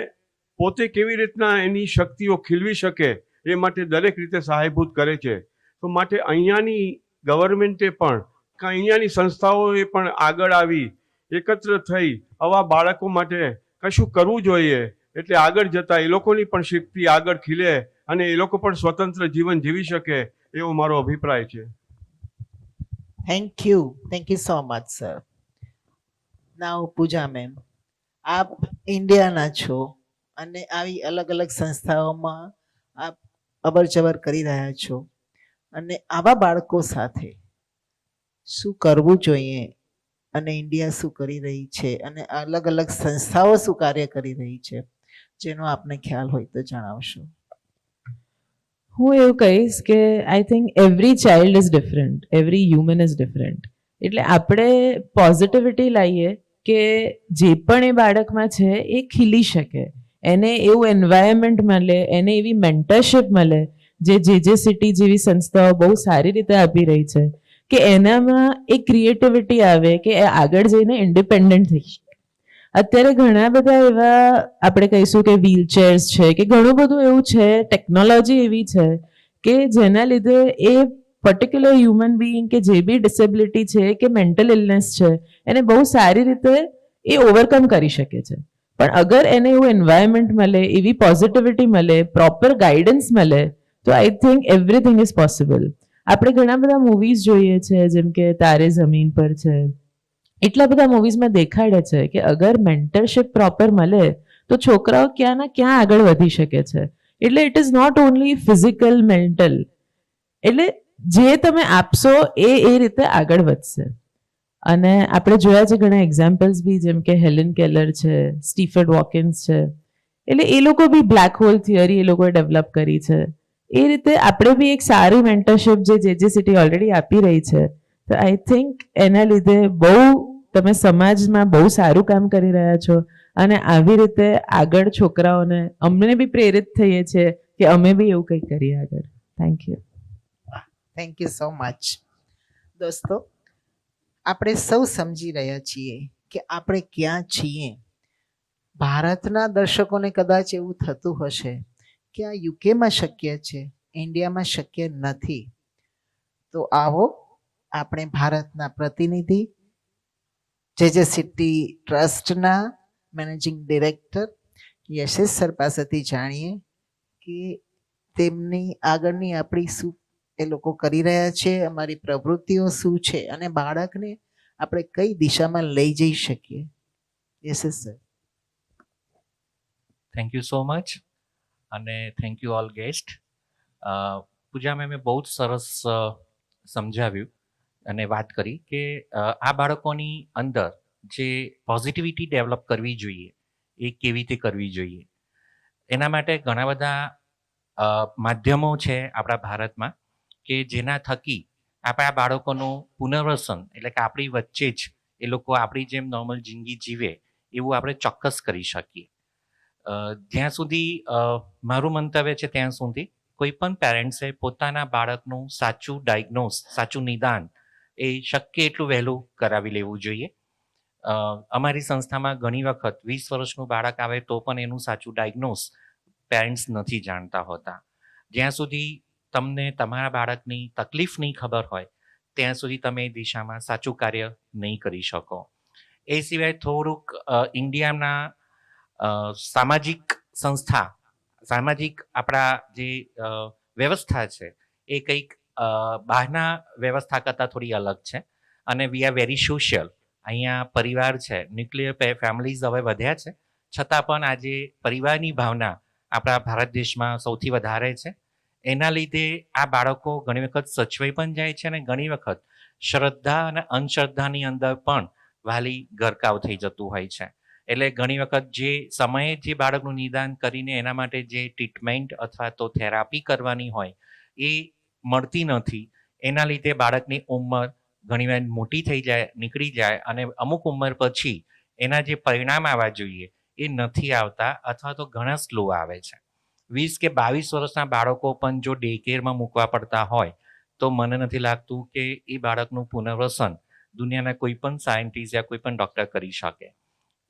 F: પોતે કેવી રીતના એની શક્તિઓ ખીલવી શકે એ માટે દરેક રીતે સહાયભૂત કરે છે. તો માટે અહીંયાની ગવર્મેન્ટે પણ કે અહીંયાની સંસ્થાઓએ પણ આગળ આવી એકત્ર થઈ આવા બાળકો માટે કશું કરવું જોઈએ, એટલે આગળ જતા એ લોકોની પણ શક્તિ આગળ ખીલે અને એ લોકો પણ સ્વતંત્ર જીવન જીવી શકે એવો મારો અભિપ્રાય છે.
D: Thank you so much sir. Now Pooja ma'am, આપ ઇન્ડિયાના છો અને આવી અલગ અલગ સંસ્થાઓમાં આપ અવર જવર કરી રહ્યા છો અને આવા બાળકો સાથે શું કરવું જોઈએ અને ઇન્ડિયા શું કરી રહી છે અને અલગ અલગ સંસ્થાઓ શું કાર્ય કરી રહી છે, જેનો આપને ખ્યાલ હોય તો જણાવશો.
G: હું એવું કહીશ કે I think every child is different, every human is different. એટલે આપણે પોઝિટિવિટી લાવીએ કે જે પણ એ બાળકમાં છે એ ખીલી શકે, એને એવું એન્વાયરમેન્ટ મળે, એને એવી મેન્ટરશિપ મળે જે સિટી જેવી સંસ્થાઓ બહુ સારી રીતે આપી રહી છે કે એનામાં એ ક્રિએટિવિટી આવે કે એ આગળ જઈને ઇન્ડિપેન્ડન્ટ થઈ શકે. અત્યારે ઘણા બધા એવા આપણે કહીશું કે વ્હીલચેર્સ છે કે ઘણું બધું એવું છે, ટેકનોલોજી એવી છે કે જેના લીધે એ પર્ટિક્યુલર હ્યુમન બિઈંગ કે જે બી ડિસેબિલિટી છે કે મેન્ટલ ઇલનેસ છે એને બહુ સારી રીતે એ ઓવરકમ કરી શકે છે. પણ અગર એને એવું એન્વાયરમેન્ટ મળે, એવી પોઝિટિવિટી મળે, પ્રોપર ગાઈડન્સ મળે તો I think everything is possible. આપણે ઘણા બધા મૂવીઝ જોઈએ છે જેમ કે તારે જમીન પર છે, એટલા બધા મૂવીઝમાં દેખાડે છે કે અગર મેન્ટરશિપ પ્રોપર મળે તો છોકરાઓ ક્યાંના ક્યાં આગળ વધી શકે છે. એટલે it is not only physical, mental, એટલે જે તમે આપશો એ રીતે આગળ વધશે. અને આપણે જોયા છે ઘણા એક્ઝામ્પલ્સ બી, જેમ કે હેલન કેલર છે, સ્ટીફર્ડ વોકિન્સ છે, એટલે એ લોકો બી બ્લેક હોલ થિયરી એ લોકોએ ડેવલપ કરી છે. એ રીતે આપણે બી એક સારી મેન્ટરશિપ જે સિટી ઓલરેડી આપી રહી છે, તો આઈ થિંક એના લીધે બહુ તમે સમાજમાં બહુ સારું કામ કરી રહ્યા છો અને આવી રીતે આગળ છોકરાઓને અમને બી પ્રેરિત થઈએ છીએ કે અમે બી એવું કંઈક કરીએ આગળ. Thank you.
D: Thank you so much. દોસ્તો, આપણે સૌ સમજી રહ્યા છીએ કે આપણે ક્યાં છીએ. ભારતના દર્શકોને કદાચ એવું થતું હશે કે આ યુકેમાં શક્ય છે, ઇન્ડિયામાં શક્ય નથી. તો આવો આપણે ભારતના પ્રતિનિધિ જે સિટી ટ્રસ્ટના મેનેજિંગ ડિરેક્ટર યશેશ સર પાસેથી જાણીએ કે તેમની આગળની આપણી શું એ લોકો કરી રહ્યા છે, અમારી પ્રવૃત્તિઓ શું છે અને બાળકને આપણે કઈ દિશામાં લઈ જઈ શકીએ. Yashesh sir.
C: Thank you so much અને thank you all guest. Pooja મેમે બહુ જ સરસ સમજાવ્યું અને વાત કરી કે આ બાળકોની અંદર જે પોઝિટિવિટી ડેવલપ કરવી જોઈએ એ કેવી રીતે કરવી જોઈએ. એના માટે ઘણા બધા માધ્યમો છે આપણા ભારતમાં કે જેના થકી આપણા બાળકોનું પુનર્વસન, એટલે કે આપણી વચ્ચે જ એ લોકો આપણી જેમ નોર્મલ જિંદગી જીવે એવું આપણે ચોક્કસ કરી શકીએ. જ્યાં સુધી મારું મંતવ્ય છે ત્યાં સુધી કોઈ પણ પેરેન્ટ્સે પોતાના બાળકનું સાચું ડાયગ્નોસ, સાચું નિદાન એ શક્ય એટલું વહેલું કરાવી લેવું જોઈએ. અમારી સંસ્થામાં ઘણી વખત 20 વર્ષનું બાળક આવે તો પણ એનું સાચું ડાયગ્નોસ પેરેન્ટ્સ નથી જાણતા હોતા. જ્યાં સુધી તમને તમારા બાળકની તકલીફ નહીં ખબર હોય ત્યાં સુધી તમે એ દિશામાં સાચું કાર્ય નહીં કરી શકો. એ સિવાય થોડુંક ઇન્ડિયાના સામાજિક સંસ્થા, સામાજિક આપણા જે વ્યવસ્થા છે એ કંઈક બહારના વ્યવસ્થા કરતાં થોડી અલગ છે અને વી આર વેરી સોશિયલ. અહીંયા પરિવાર છે, ન્યુક્લિયર ફેમિલીઝ હવે વધ્યા છે, છતાં પણ આજે પરિવારની ભાવના આપણા ભારત દેશમાં સૌથી વધારે છે. એના લીધે આ બાળકો ઘણી વખત સચવાઈ પણ જાય છે અને ઘણી વખત શ્રદ્ધા અને અંધશ્રદ્ધાની અંદર પણ વાલી ગરકાવ થઈ જતું હોય છે. એટલે ઘણી વખત જે સમયે જે બાળકનું નિદાન કરીને એના માટે જે ટ્રીટમેન્ટ અથવા તો થેરાપી કરવાની હોય એ મળતી નથી. એના લીધે બાળકની ઉંમર ઘણીવાર મોટી થઈ જાય, નીકળી જાય અને અમુક ઉંમર પછી એના જે પરિણામ આવવા જોઈએ એ નથી આવતા અથવા તો ઘણા સ્લો આવે છે. 20 કે 22 વર્ષના બાળકો પણ જો ડે કેરમાં મૂકવા પડતા હોય તો મને નથી લાગતું કે એ બાળકનું પુનર્વસન દુનિયાના કોઈ પણ સાયન્ટિસ્ટ યા કોઈ પણ ડૉક્ટર કરી શકે.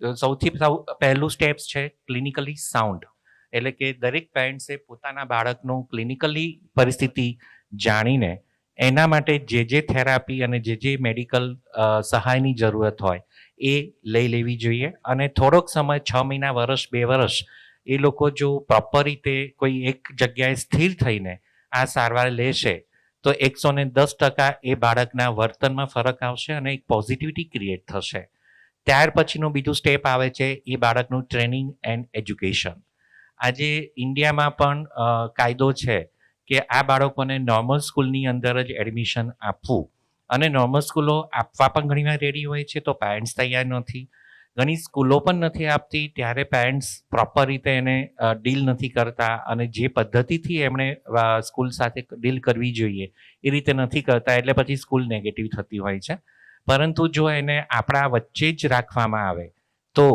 C: તો સૌથી પહેલું સ્ટેપ્સ છે ક્લિનિકલી સાઉન્ડ, એટલે કે દરેક પેરેન્ટ્સે પોતાના બાળકનું ક્લિનિકલી પરિસ્થિતિ જાણીને એના માટે જે થેરાપી અને જે મેડિકલ સહાયની જરૂરત હોય એ લઈ લેવી જોઈએ. અને થોડોક સમય 6 મહિના, વર્ષ, 2 વર્ષ એ લોકો જો પ્રોપર રીતે કોઈ એક જગ્યાએ સ્થિર થઈને આ સારવાર લેશે તો 110% એ બાળકના વર્તનમાં ફરક આવશે અને એક પોઝિટિવિટી ક્રિએટ થશે. ત્યાર પછીનું બીજું સ્ટેપ આવે છે એ બાળકનું ટ્રેનિંગ એન્ડ એજ્યુકેશન. આજે ઇન્ડિયામાં પણ કાયદો છે કે આ બાળકોને નોર્મલ સ્કૂલની અંદર જ એડમિશન આપવું, અને નોર્મલ સ્કૂલો આપવા પણ ઘણીવાર રેડી હોય છે તો પેરેન્ટ્સ તૈયાર નથી. ઘણી સ્કૂલો પણ નથી આપતી ત્યારે પેરેન્ટ્સ પ્રોપર રીતે એને ડીલ નથી કરતા, અને જે પદ્ધતિથી એમણે સ્કૂલ સાથે ડીલ કરવી જોઈએ એ રીતે નથી કરતા, એટલે પછી સ્કૂલ નેગેટિવ થતી હોય છે. પરંતુ જો એને આપણા વચ્ચે જ રાખવામાં આવે તો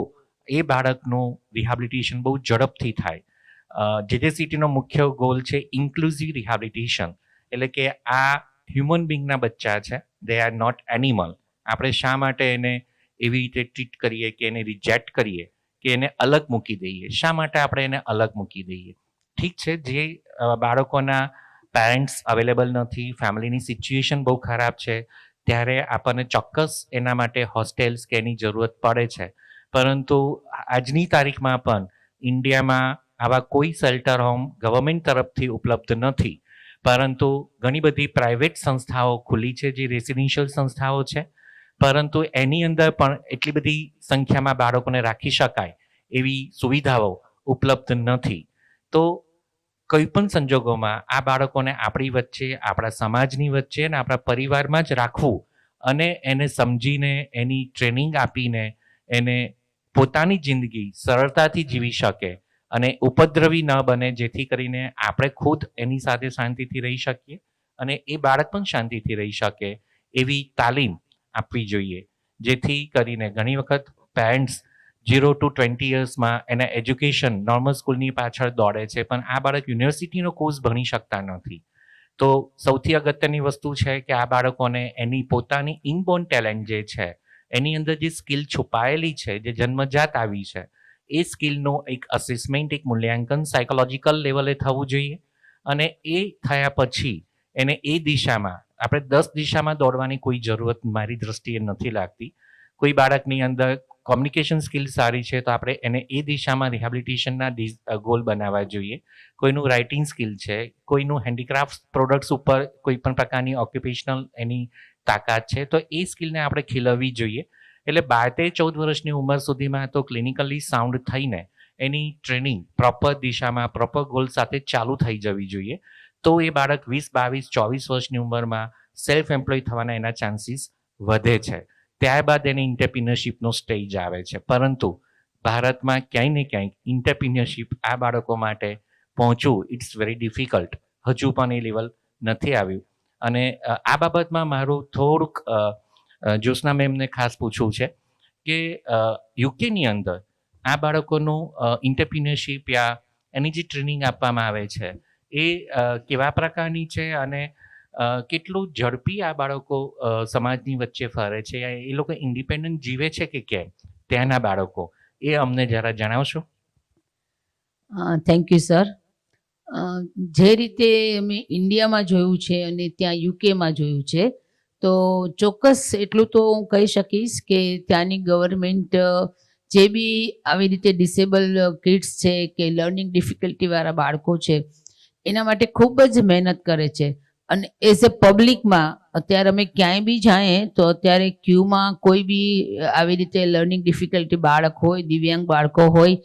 C: એ બાળકનું રિહેબિલિટેશન બહુ ઝડપથી થાય. JJCTનો મુખ્ય ગોલ છે ઇન્ક્લુઝિવ રિહેબિલિટેશન, એટલે કે આ હ્યુમન બિંગના બચ્ચા છે, દે આર નોટ એનિમલ. આપણે શા માટે એને એવી રીતે ટ્રીટ કરીએ કે એને રિજેક્ટ કરીએ કે એને અલગ મૂકી દઈએ? શા માટે આપણે એને અલગ મૂકી દઈએ? ઠીક છે, જે બાળકોના પેરેન્ટ્સ અવેલેબલ નથી, ફેમિલીની સિચ્યુએશન બહુ ખરાબ છે, ત્યારે આપણને ચોક્કસ એના માટે હોસ્ટેલ્સ કે એની જરૂરત પડે છે. પરંતુ આજની તારીખમાં પણ ઇન્ડિયામાં આવા કોઈ શેલ્ટર હોમ ગવર્મેન્ટ તરફથી ઉપલબ્ધ નથી, પરંતુ ઘણી બધી પ્રાઇવેટ સંસ્થાઓ ખુલી છે જે રેસિડેન્શિયલ સંસ્થાઓ છે, પરંતુ એની અંદર પણ એટલી બધી સંખ્યામાં બાળકોને રાખી શકાય એવી સુવિધાઓ ઉપલબ્ધ નથી. તો કોઈ પણ સંજોગોમાં આ બાળકોને આપણી વચ્ચે, આપણા સમાજની વચ્ચે અને આપણા પરિવારમાં જ રાખવું અને એને સમજીને એની ટ્રેનિંગ આપીને એને પોતાની જિંદગી સરળતાથી જીવી શકે અને ઉપદ્રવી ન બને, જેથી કરીને આપણે ખુદ એની સાથે શાંતિથી રહી શકીએ અને એ બાળક પણ શાંતિથી રહી શકે એવી તાલીમ આપવી જોઈએ. જેથી કરીને ઘણી વખત પેરેન્ટ્સ 0 to 20 યર્સમાં એના એજ્યુકેશન નોર્મલ સ્કૂલની પાછળ દોડે છે, પણ આ બાળક યુનિવર્સિટીનો કોર્સ ભણી શકતા નથી. તો સૌથી અગત્યની વસ્તુ છે કે આ બાળકોને એની પોતાની ઇનબોર્ન ટેલેન્ટ જે છે, એની અંદર જે સ્કિલ છુપાયેલી છે, જે જન્મજાત આવી છે, એ સ્કિલનું એક અસેસમેન્ટ, એક મૂલ્યાંકન સાયકોલોજીકલ લેવલે થવું જોઈએ. અને એ થયા પછી એને એ દિશામાં, આપણે 10 દિશામાં દોડવાની કોઈ જરૂરત મારી દ્રષ્ટિએ નથી લાગતી. કોઈ બાળકની અંદર કોમ્યુનિકેશન સ્કિલ સારી છે તો આપણે એને એ દિશામાં રિહેબિલિટેશનના ગોલ બનાવવા જોઈએ. કોઈનું રાઇટિંગ સ્કિલ છે, કોઈનું હેન્ડીક્રાફ્ટ પ્રોડક્ટ્સ ઉપર કોઈ પણ પ્રકારની ઓક્યુપેશનલ એની તાકાત છે, તો એ સ્કિલને આપણે ખીલવવી જોઈએ. એટલે 12 થી 14 વર્ષની ઉંમર સુધીમાં તો ક્લિનિકલી સાઉન્ડ થઈને એની ટ્રેનિંગ પ્રોપર દિશામાં, પ્રોપર ગોલ સાથે ચાલુ થઈ જવી જોઈએ. તો એ બાળક 20, 22, 24 વર્ષની ઉંમરમાં સેલ્ફ એમ્પ્લોય થવાના એના ચાન્સીસ વધે છે. ત્યારબાદ એને ઇન્ટરપ્રિન્યોરશિપનો સ્ટેજ આવે છે, પરંતુ ભારતમાં ક્યાંય ને ક્યાંય ઇન્ટરપ્રિન્યોરશિપ આ બાળકો માટે પહોંચવું ઇટ્સ વેરી ડિફિકલ્ટ. હજુ પણ એ લેવલ નથી આવ્યું. અને આ બાબતમાં મારું થોડુંક જ્યોત્સના મેમને ખાસ પૂછવું છે કે યુકેની અંદર આ બાળકોનું ઇન્ટરપ્રિન્યોરશિપ યા એની જે ટ્રેનિંગ આપવામાં આવે છે એ કેવા પ્રકારની છે, અને કેટલું ઝડપી આ બાળકો સમાજની વચ્ચે ફરે છે, એ લોકો ઇન્ડિપેન્ડન્ટ જીવે છે કે કેમ ત્યાંના બાળકો, એ અમને જરા જણાવશો?
E: Thank you sir. જે રીતે અમે ઇન્ડિયામાં જોયું છે અને ત્યાં યુકેમાં જોયું છે, તો ચોક્કસ એટલું તો હું કહી શકીશ કે ત્યાંની ગવર્મેન્ટ જે બી આવી રીતે ડિસેબલ કિડ્સ છે કે લર્નિંગ ડિફિકલ્ટીવાળા બાળકો છે એના માટે ખૂબ જ મહેનત કરે છે. અને એઝ અ પબ્લિકમાં અત્યારે અમે ક્યાંય બી જઈએ તો અત્યારે ક્યુમાં કોઈ બી આવી રીતે લર્નિંગ ડિફિકલ્ટી બાળક હોય, દિવ્યાંગ બાળકો હોય,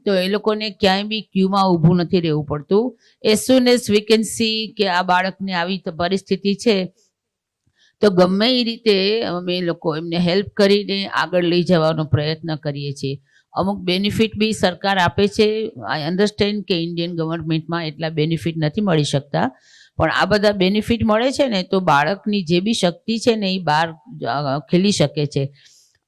E: તો એ લોકોને ક્યાંય બી ક્યુમાં ઊભું નથી રહેવું પડતું. As soon as we can see કે આ બાળકને આવી પરિસ્થિતિ છે તો ગમે એ રીતે અમે લોકો એમને હેલ્પ કરીને આગળ લઈ જવાનો પ્રયત્ન કરીએ છીએ. અમુક બેનિફિટ બી સરકાર આપે છે. આઈ અન્ડરસ્ટેન્ડ કે ઇન્ડિયન ગવર્મેન્ટમાં એટલા બેનિફિટ નથી મળી શકતા, પણ આ બધા બેનિફિટ મળે છે ને તો બાળકની જે બી શક્તિ છે ને એ બહાર ખીલી શકે છે.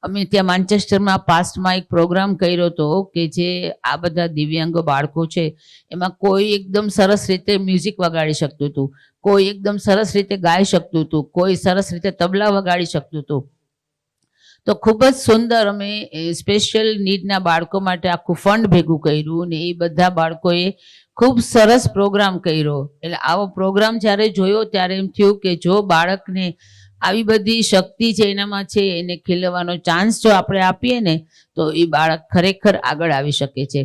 E: અમે ત્યાં માન્ચેસ્ટરમાં પાસ્ટમાં એક પ્રોગ્રામ કર્યો હતો કે જે આ બધા દિવ્યાંગો બાળકો છે એમાં કોઈ એકદમ સરસ રીતે મ્યુઝિક વગાડી શકતું હતું, કોઈ એકદમ સરસ રીતે ગાઈ શકતું હતું, કોઈ સરસ રીતે તબલા વગાડી શકતું હતું. તો ખૂબ જ સુંદર અમે સ્પેશિયલ નીડના બાળકો માટે આખું ફંડ ભેગું કર્યું ને એ બધા બાળકોએ ખૂબ સરસ પ્રોગ્રામ કર્યો. એટલે આવો પ્રોગ્રામ જ્યારે જોયો ત્યારે એમ થયું કે જો બાળકને આવી બધી શક્તિ છે એનામાં છે એને ખીલવાનો ચાન્સ જો આપણે આપીએ ને તો એ બાળક ખરેખર આગળ આવી શકે છે.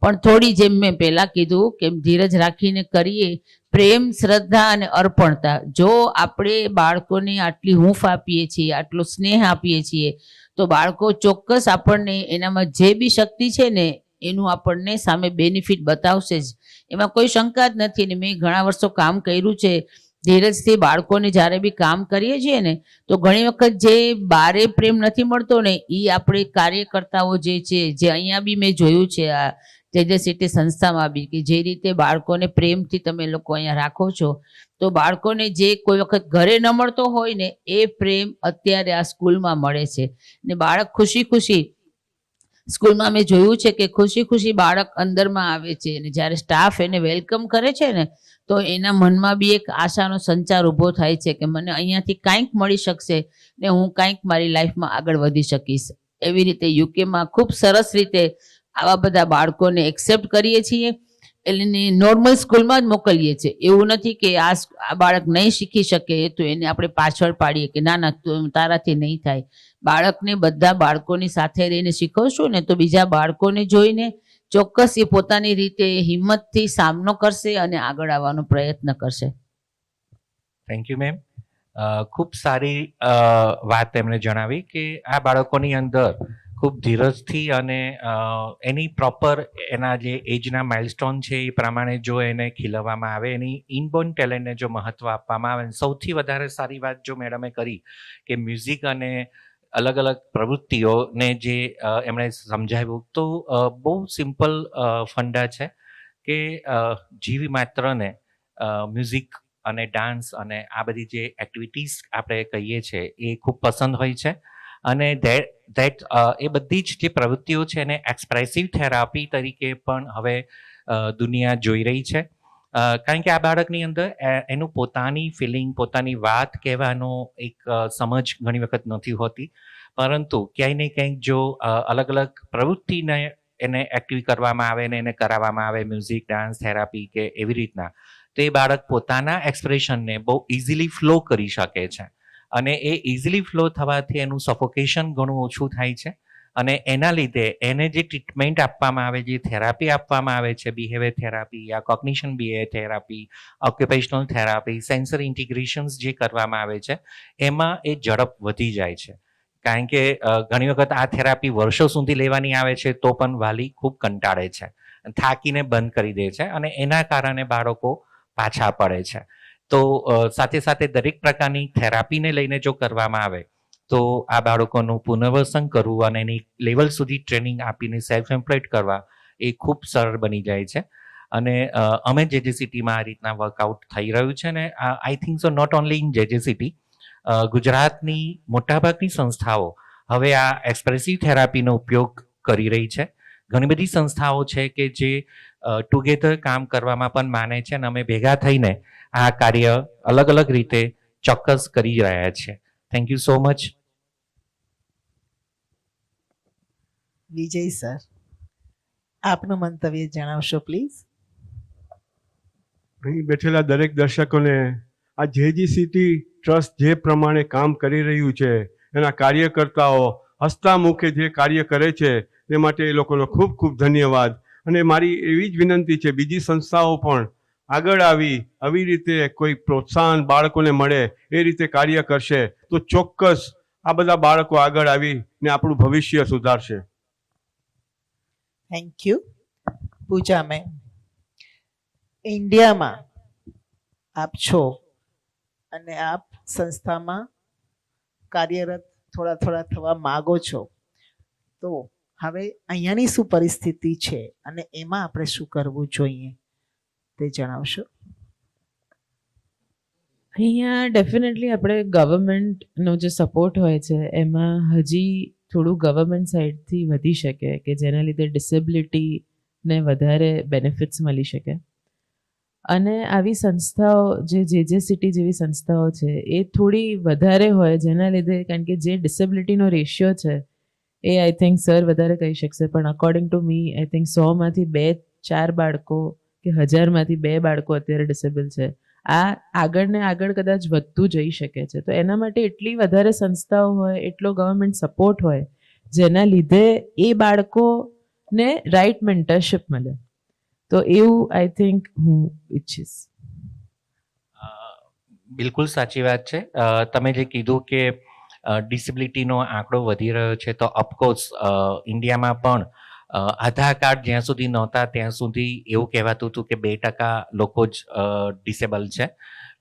E: પણ થોડી જેમ મેં પહેલાં કીધું કે ધીરજ રાખીને કરીએ, પ્રેમ, શ્રદ્ધા અને અર્પણતા. જો આપણે બાળકોને આટલી હૂંફ આપીએ છીએ, આટલો સ્નેહ આપીએ છીએ તો બાળકો ચોક્કસ આપણને એનામાં જે બી શક્તિ છે ને એનું આપણને સામે બેનિફિટ બતાવશે જ, એમાં કોઈ શંકા જ નથી. ને મેં ઘણા વર્ષો કામ કર્યું છે ધીરજથી બાળકોને જ્યારે બી કામ કરીએ છીએ ને તો ઘણી વખત જે બારે પ્રેમ નથી મળતો ને એ આપણે કાર્યકર્તાઓ જે છે, જે અહીંયા બી મેં જોયું છે આ જે સિટી સંસ્થામાં બી કે જે રીતે બાળકોને પ્રેમથી તમે લોકો અહીંયા રાખો છો તો બાળકોને જે કોઈ વખત ઘરે ન મળતો હોય ને એ પ્રેમ અત્યારે આ સ્કૂલમાં મળે છે. ને બાળક ખુશી ખુશી સ્કૂલમાં મેં જોયું છે કે ખુશી ખુશી બાળક અંદરમાં આવે છે અને જ્યારે સ્ટાફ એને વેલકમ કરે છે ને તો એના મનમાં બી એક આશાનો સંચાર ઊભો થાય છે કે મને અહીંયાથી કાંઈક મળી શકશે ને હું કાંઈક મારી લાઈફમાં આગળ વધી શકીશ. એવી રીતે યુકેમાં ખૂબ સરસ રીતે આવા બધા બાળકોને એક્સેપ્ટ કરીએ છીએ, એટલે નોર્મલ સ્કૂલમાં જ મોકલીએ છીએ. એવું નથી કે આ બાળક નહીં શીખી શકે તો એને આપણે પાછળ પાડીએ કે ના ના તારાથી નહીં થાય. બાળકને બધા બાળકોની સાથે રહીને શીખવશું ને તો બીજા બાળકોને જોઈને ચોક્કસ એ પોતાની રીતે હિંમતથી સામનો કરશે અને આગળ આવવાનો પ્રયત્ન કરશે.
C: Thank you ma'am. ખૂબ સારી વાત એમણે જણાવી કે આ બાળકોની અંદર ખૂબ ધીરજથી અને એની પ્રોપર એના જે એજના માઇલસ્ટોન છે એ પ્રમાણે જો એને ખીલવવામાં આવે, એની ઇનબોર્ન ટેલેન્ટને જો મહત્ત્વ આપવામાં આવે. સૌથી વધારે સારી વાત જો મેડમે કરી કે મ્યુઝિક અને અલગ અલગ પ્રવૃત્તિઓને જે એમણે સમજાવ્યું તો બહુ સિમ્પલ ફંડા છે કે જીવ માત્રને મ્યુઝિક અને ડાન્સ અને આ બધી જે એક્ટિવિટીઝ આપણે કહીએ છીએ એ ખૂબ પસંદ હોય છે. અને એ બધી જ જે પ્રવૃત્તિઓ છે એને એક્સપ્રેસિવ થેરાપી તરીકે પણ હવે દુનિયા જોઈ રહી છે. કારણ કે આ બાળકની અંદર એનું પોતાની ફિલિંગ, પોતાની વાત કહેવાનો એક સમજ ઘણી વખત નથી હોતી, પરંતુ ક્યાંય ને ક્યાંક જો અલગ અલગ પ્રવૃત્તિને એને એક્ટિવ કરવામાં આવે ને એને કરાવવામાં આવે, મ્યુઝિક, ડાન્સ, થેરાપી કે એવી રીતના, તો એ બાળક પોતાના એક્સપ્રેશનને બહુ ઇઝીલી ફ્લો કરી શકે છે. અને એ ઇઝીલી ફ્લો થવાથી એનું સફોકેશન ઘણું ઓછું થાય છે. અને એના લીધે એને જે ટ્રીટમેન્ટ આપવામાં આવે, જે થેરાપી આપવામાં આવે છે, બિહેવિયર થેરાપી યા cognition behaviour therapy, occupational therapy, sensory integrations જે કરવામાં આવે છે એમાં એ ઝડપ વધી જાય છે. કારણ કે ઘણી વખત આ થેરાપી વર્ષો સુધી લેવાની આવે છે તો પણ વાલી ખૂબ કંટાળે છે, થાકીને બંધ કરી દે છે અને એના કારણે બાળકો પાછા પડે છે. તો સાથે સાથે દરેક પ્રકારની થેરાપીને લઈને જો કરવામાં આવે તો આ બાળકોનું પુનર્વસન કરવું અને એની લેવલ સુધી ટ્રેનિંગ આપીને સેલ્ફ એમ્પ્લોયડ કરવા એ ખૂબ સરળ બની જાય છે. અને અમે જે સિટીમાં આ રીતના વર્કઆઉટ થઈ રહ્યું છે ને I think so not only in જે સિટી, ગુજરાતની મોટાભાગની સંસ્થાઓ હવે આ એક્સપ્રેસિવ થેરાપીનો ઉપયોગ કરી રહી છે. ઘણી બધી સંસ્થાઓ છે કે જે ટુગેધર કામ કરવામાં પણ માને છે અને અમે ભેગા થઈને આ કાર્ય અલગ અલગ રીતે ચોક્કસ કરી રહ્યા છીએ. Thank you so much.
D: Vijay sir, આપનું મંતવ્ય જણાવશો પ્લીઝ.
F: અહીં બેઠેલા દરેક દર્શકોને આ જેજીસીટી ટ્રસ્ટ જે પ્રમાણે કામ કરી રહ્યું છે, એના કાર્યકર્તાઓ હસતા મુખે જે કાર્ય કરે છે તે માટે એ લોકોનો ખૂબ ખૂબ ધન્યવાદ. અને મારી એવી જ વિનંતી છે બીજી સંસ્થાઓ પણ આગળ આવી રીતે કોઈ પ્રોત્સાહન બાળકોને મળે એ રીતે કાર્ય કરશે તો ચોક્કસ આ બધા બાળકો આગળ આવીને આપણું ભવિષ્ય સુધારશે.
D: Thank you. પૂજા મેમ, ઇન્ડિયામાં આપ છો અને આપ સંસ્થામાં કાર્યરત થોડા થવા માગો છો, તો હવે અહીંયાની શું પરિસ્થિતિ છે અને એમાં આપણે શું કરવું જોઈએ તે જણાવશો.
G: અહીંયા ડેફિનેટલી આપણે ગવર્મેન્ટનો જે સપોર્ટ હોય છે એમાં હજી થોડું ગવર્મેન્ટ સાઈડથી વધી શકે કે જેના લીધે ડિસેબિલિટીને વધારે બેનિફિટ્સ મળી શકે. અને આવી સંસ્થાઓ જે સિટી જેવી સંસ્થાઓ છે એ થોડી વધારે હોય જેના લીધે, કારણ કે જે ડિસેબિલિટીનો રેશિયો છે એ આઈ થિંક સર વધારે કહી શકશે, પણ according to me I think 100માંથી 2-4 બાળકો કે 1000માંથી 2 બાળકો અત્યારે ડિસેબલ છે. આ આગળ ને આગળ કદાચ વધતું જઈ શકે છે. તો એના માટે એટલી વધારે સંસ્થાઓ હોય, એટલો ગવર્મેન્ટ સપોર્ટ હોય જેના લીધે એ બાળકોને રાઇટ મેન્ટરશિપ મળે. તો એવું આઈ થિંક હું ઈચ્છીશ.
C: બિલકુલ સાચી વાત છે. તમે જે કીધું કે ડિસેબિલિટીનો આંકડો વધી રહ્યો છે, તો ઓફકોર્સ ઇન્ડિયામાં પણ આધાર કાર્ડ જ્યાં સુધી નહોતા ત્યાં સુધી એવું કહેવાતું હતું કે 2% લોકો જ ડિસેબલ છે.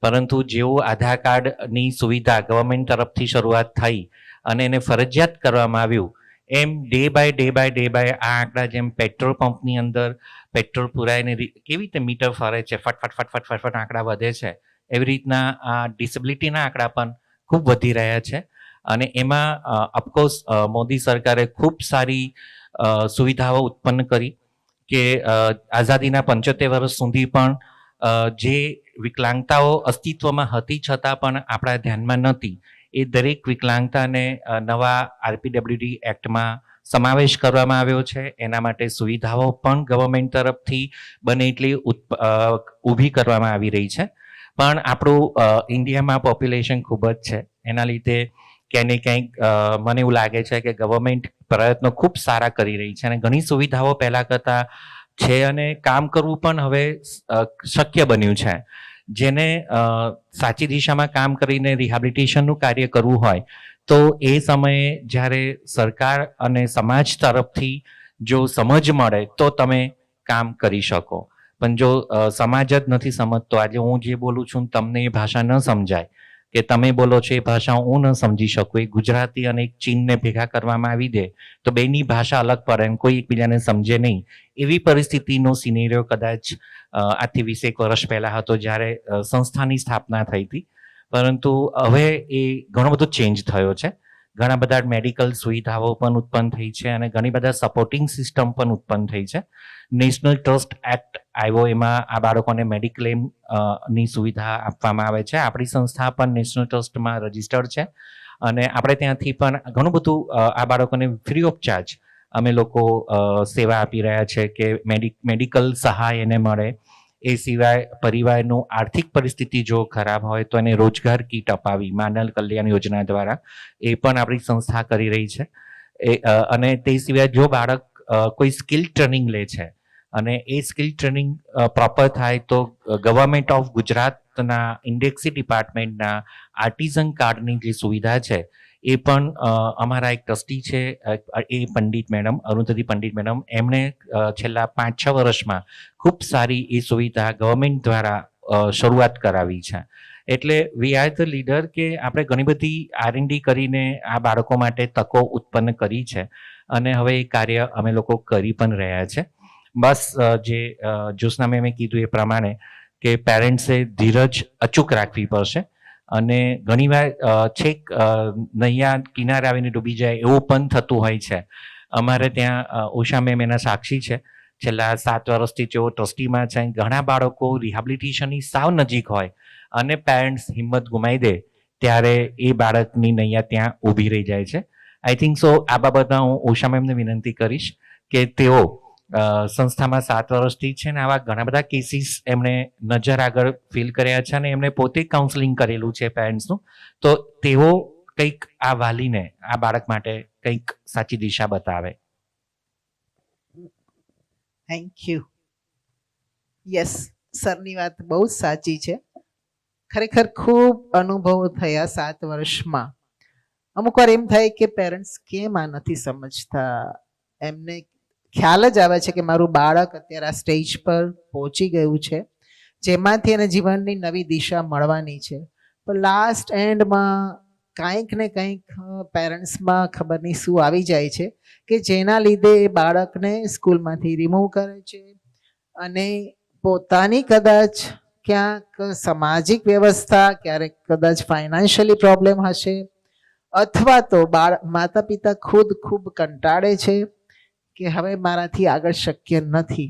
C: પરંતુ જેવું આધાર કાર્ડની સુવિધા ગવર્મેન્ટ તરફથી શરૂઆત થઈ અને એને ફરજિયાત કરવામાં આવ્યું, એમ ડે બાય આ આંકડા, જેમ પેટ્રોલ પંપની અંદર પેટ્રોલ પુરાઈને કેવી રીતે મીટર ફરે છે, ફટ આંકડા વધે છે, એવી રીતના આ ડિસેબિલિટીના આંકડા પણ ખૂબ વધી રહ્યા છે. અને એમાં ઓફકોર્સ મોદી સરકારે ખૂબ સારી સુવિધાઓ ઉત્પન્ન કરી કે આઝાદીના 75 વર્ષ સુધી પણ જે વિકલાંગતાઓ અસ્તિત્વમાં હતી છતાં પણ આપણા ધ્યાનમાં નહોતી, એ દરેક વિકલાંગતાને નવા RPWD એક્ટમાં સમાવેશ કરવામાં આવ્યો છે. એના માટે સુવિધાઓ પણ ગવર્મેન્ટ તરફથી બને એટલી ઊભી કરવામાં આવી રહી છે. પણ આપણું ઇન્ડિયામાં પોપ્યુલેશન ખૂબ જ છે, એના લીધે ક્યાંય ને ક્યાંક મને એવું લાગે છે કે ગવર્મેન્ટ પ્રયત્નો ખૂબ સારા કરી રહી છે અને ઘણી સુવિધાઓ પહેલાં કરતાં છે અને કામ કરવું પણ હવે શક્ય બન્યું છે. જેને સાચી દિશામાં કામ કરીને રિહેબિલિટેશનનું કાર્ય કરવું હોય તો એ સમયે જ્યારે સરકાર અને સમાજ તરફથી જો સમજ મળે તો તમે કામ કરી શકો. પણ જો સમાજ જ નથી સમજતો, આજે હું જે બોલું છું તમને એ ભાષા ન સમજાય, કે તમે બોલો છો એ ભાષા હું ન સમજી શકું, એક ગુજરાતી અને એક ચીનને ભેગા કરવામાં આવી દે તો બેની ભાષા અલગ પડે અને કોઈ એકબીજાને સમજે નહીં. એવી પરિસ્થિતિનો સિનેરિયો કદાચ આજથી 20 વર્ષ પહેલાં હતો જ્યારે સંસ્થાની સ્થાપના થઈ હતી. પરંતુ હવે એ ઘણો બધો ચેન્જ થયો છે. ઘણા બધા મેડિકલ સુવિધાઓ પણ ઉત્પન્ન થઈ છે અને ઘણી બધા સપોર્ટિંગ સિસ્ટમ પણ ઉત્પન્ન થઈ છે. નેશનલ ટ્રસ્ટ એક્ટ આવ્યો, એમાં આ બાળકોને મેડિક્લેમ ની સુવિધા આપવામાં આવે છે. આપણી સંસ્થા પણ નેશનલ ટ્રસ્ટમાં રજીસ્ટર્ડ છે અને આપણે ત્યાંથી પણ ઘણું બધું આ બાળકોને ફ્રી ઓફ ચાર્જ અમે લોકો સેવા આપી રહ્યા છે કે મેડિકલ સહાય એને મળે. એ સિવાય પરિવારનું આર્થિક પરિસ્થિતિ જો ખરાબ હોય તો એને રોજગાર કીટ અપાવી માનવ કલ્યાણ યોજના દ્વારા એ પણ આપણી સંસ્થા કરી રહી છે. અને તે સિવાય જો બાળક કોઈ સ્કિલ ટ્રેનિંગ લે છે અને એ સ્કિલ ટ્રેનિંગ પ્રોપર થાય તો ગવર્મેન્ટ ઓફ ગુજરાતના ઇન્ડેક્સી ડિપાર્ટમેન્ટના આર્ટિઝન કાર્ડની જે સુવિધા છે એ પણ અમારા એક ટ્રસ્ટી છે એ પંડિત મેડમ, અરુંધતી પંડિત મેડમ, એમણે છેલ્લા 5-6 વર્ષમાં ખૂબ સારી એ સુવિધા ગવર્મેન્ટ દ્વારા શરૂઆત કરાવી છે. એટલે વી આર ધ લીડર કે આપણે ઘણી બધી R&D કરીને આ બાળકો માટે તકો ઉત્પન્ન કરી છે અને હવે એ કાર્ય અમે લોકો કરી પણ રહ્યા છે. બસ જે જ્યોત્સના મેમે કીધું એ પ્રમાણે કે પેરેન્ટ્સે ધીરજ અચૂક રાખવી પડશે અને ઘણીવાર છેક નૈયા કિનારે આવીને ડૂબી જાય એવું પણ થતું હોય છે. અમારે ત્યાં ઉષા મેમ એના સાક્ષી છે. છેલ્લા 7 વર્ષથી જેઓ ટ્રસ્ટીમાં છે, ઘણા બાળકો રિહેબિલિટેશનની સાવ નજીક હોય અને પેરેન્ટ્સ હિંમત ગુમાવી દે ત્યારે એ બાળકની નૈયા ત્યાં ઊભી રહી જાય છે. આઈ થિંક સો આ બાબતમાં હું ઉષા મેમને વિનંતી કરીશ કે તેઓ સંસ્થામાં 7 વર્ષથી છે ને આવા ઘણા બધા કેસીસ એમણે નજર આગળ ફીલ કર્યા છે અને એમણે પોતે કાઉન્સેલિંગ કરેલું છે પેરેન્ટ્સનું. તો તેઓ કંઈક આ વાલીને આ બાળક માટે કંઈક સાચી દિશા બતાવે.
D: Thank you. યસ, સરની વાત બહુ જ સાચી છે. ખરેખર ખૂબ અનુભવ થયા 7 વર્ષમાં. અમુક વાર એમ થાય કે પેરેન્ટ્સ કેમ આ નથી સમજતા, એમને ખ્યાલ જ આવે છે કે મારું બાળક અત્યારે આ સ્ટેજ પર પહોંચી ગયું છે જેમાંથી એને જીવનની નવી દિશા મળવાની છે, પણ લાસ્ટ એન્ડમાં કંઈક ને કંઈક પેરેન્ટ્સમાં ખબર નહીં શું આવી જાય છે કે જેના લીધે એ બાળકને સ્કૂલમાંથી રિમૂવ કરે છે અને પોતાની કદાચ ક્યાંક સામાજિક વ્યવસ્થા, ક્યારેક કદાચ ફાઇનાન્શિયલી પ્રોબ્લેમ હશે અથવા તો માતા પિતા ખુદ ખૂબ કંટાળે છે કે હવે મારાથી આગળ શક્ય નથી.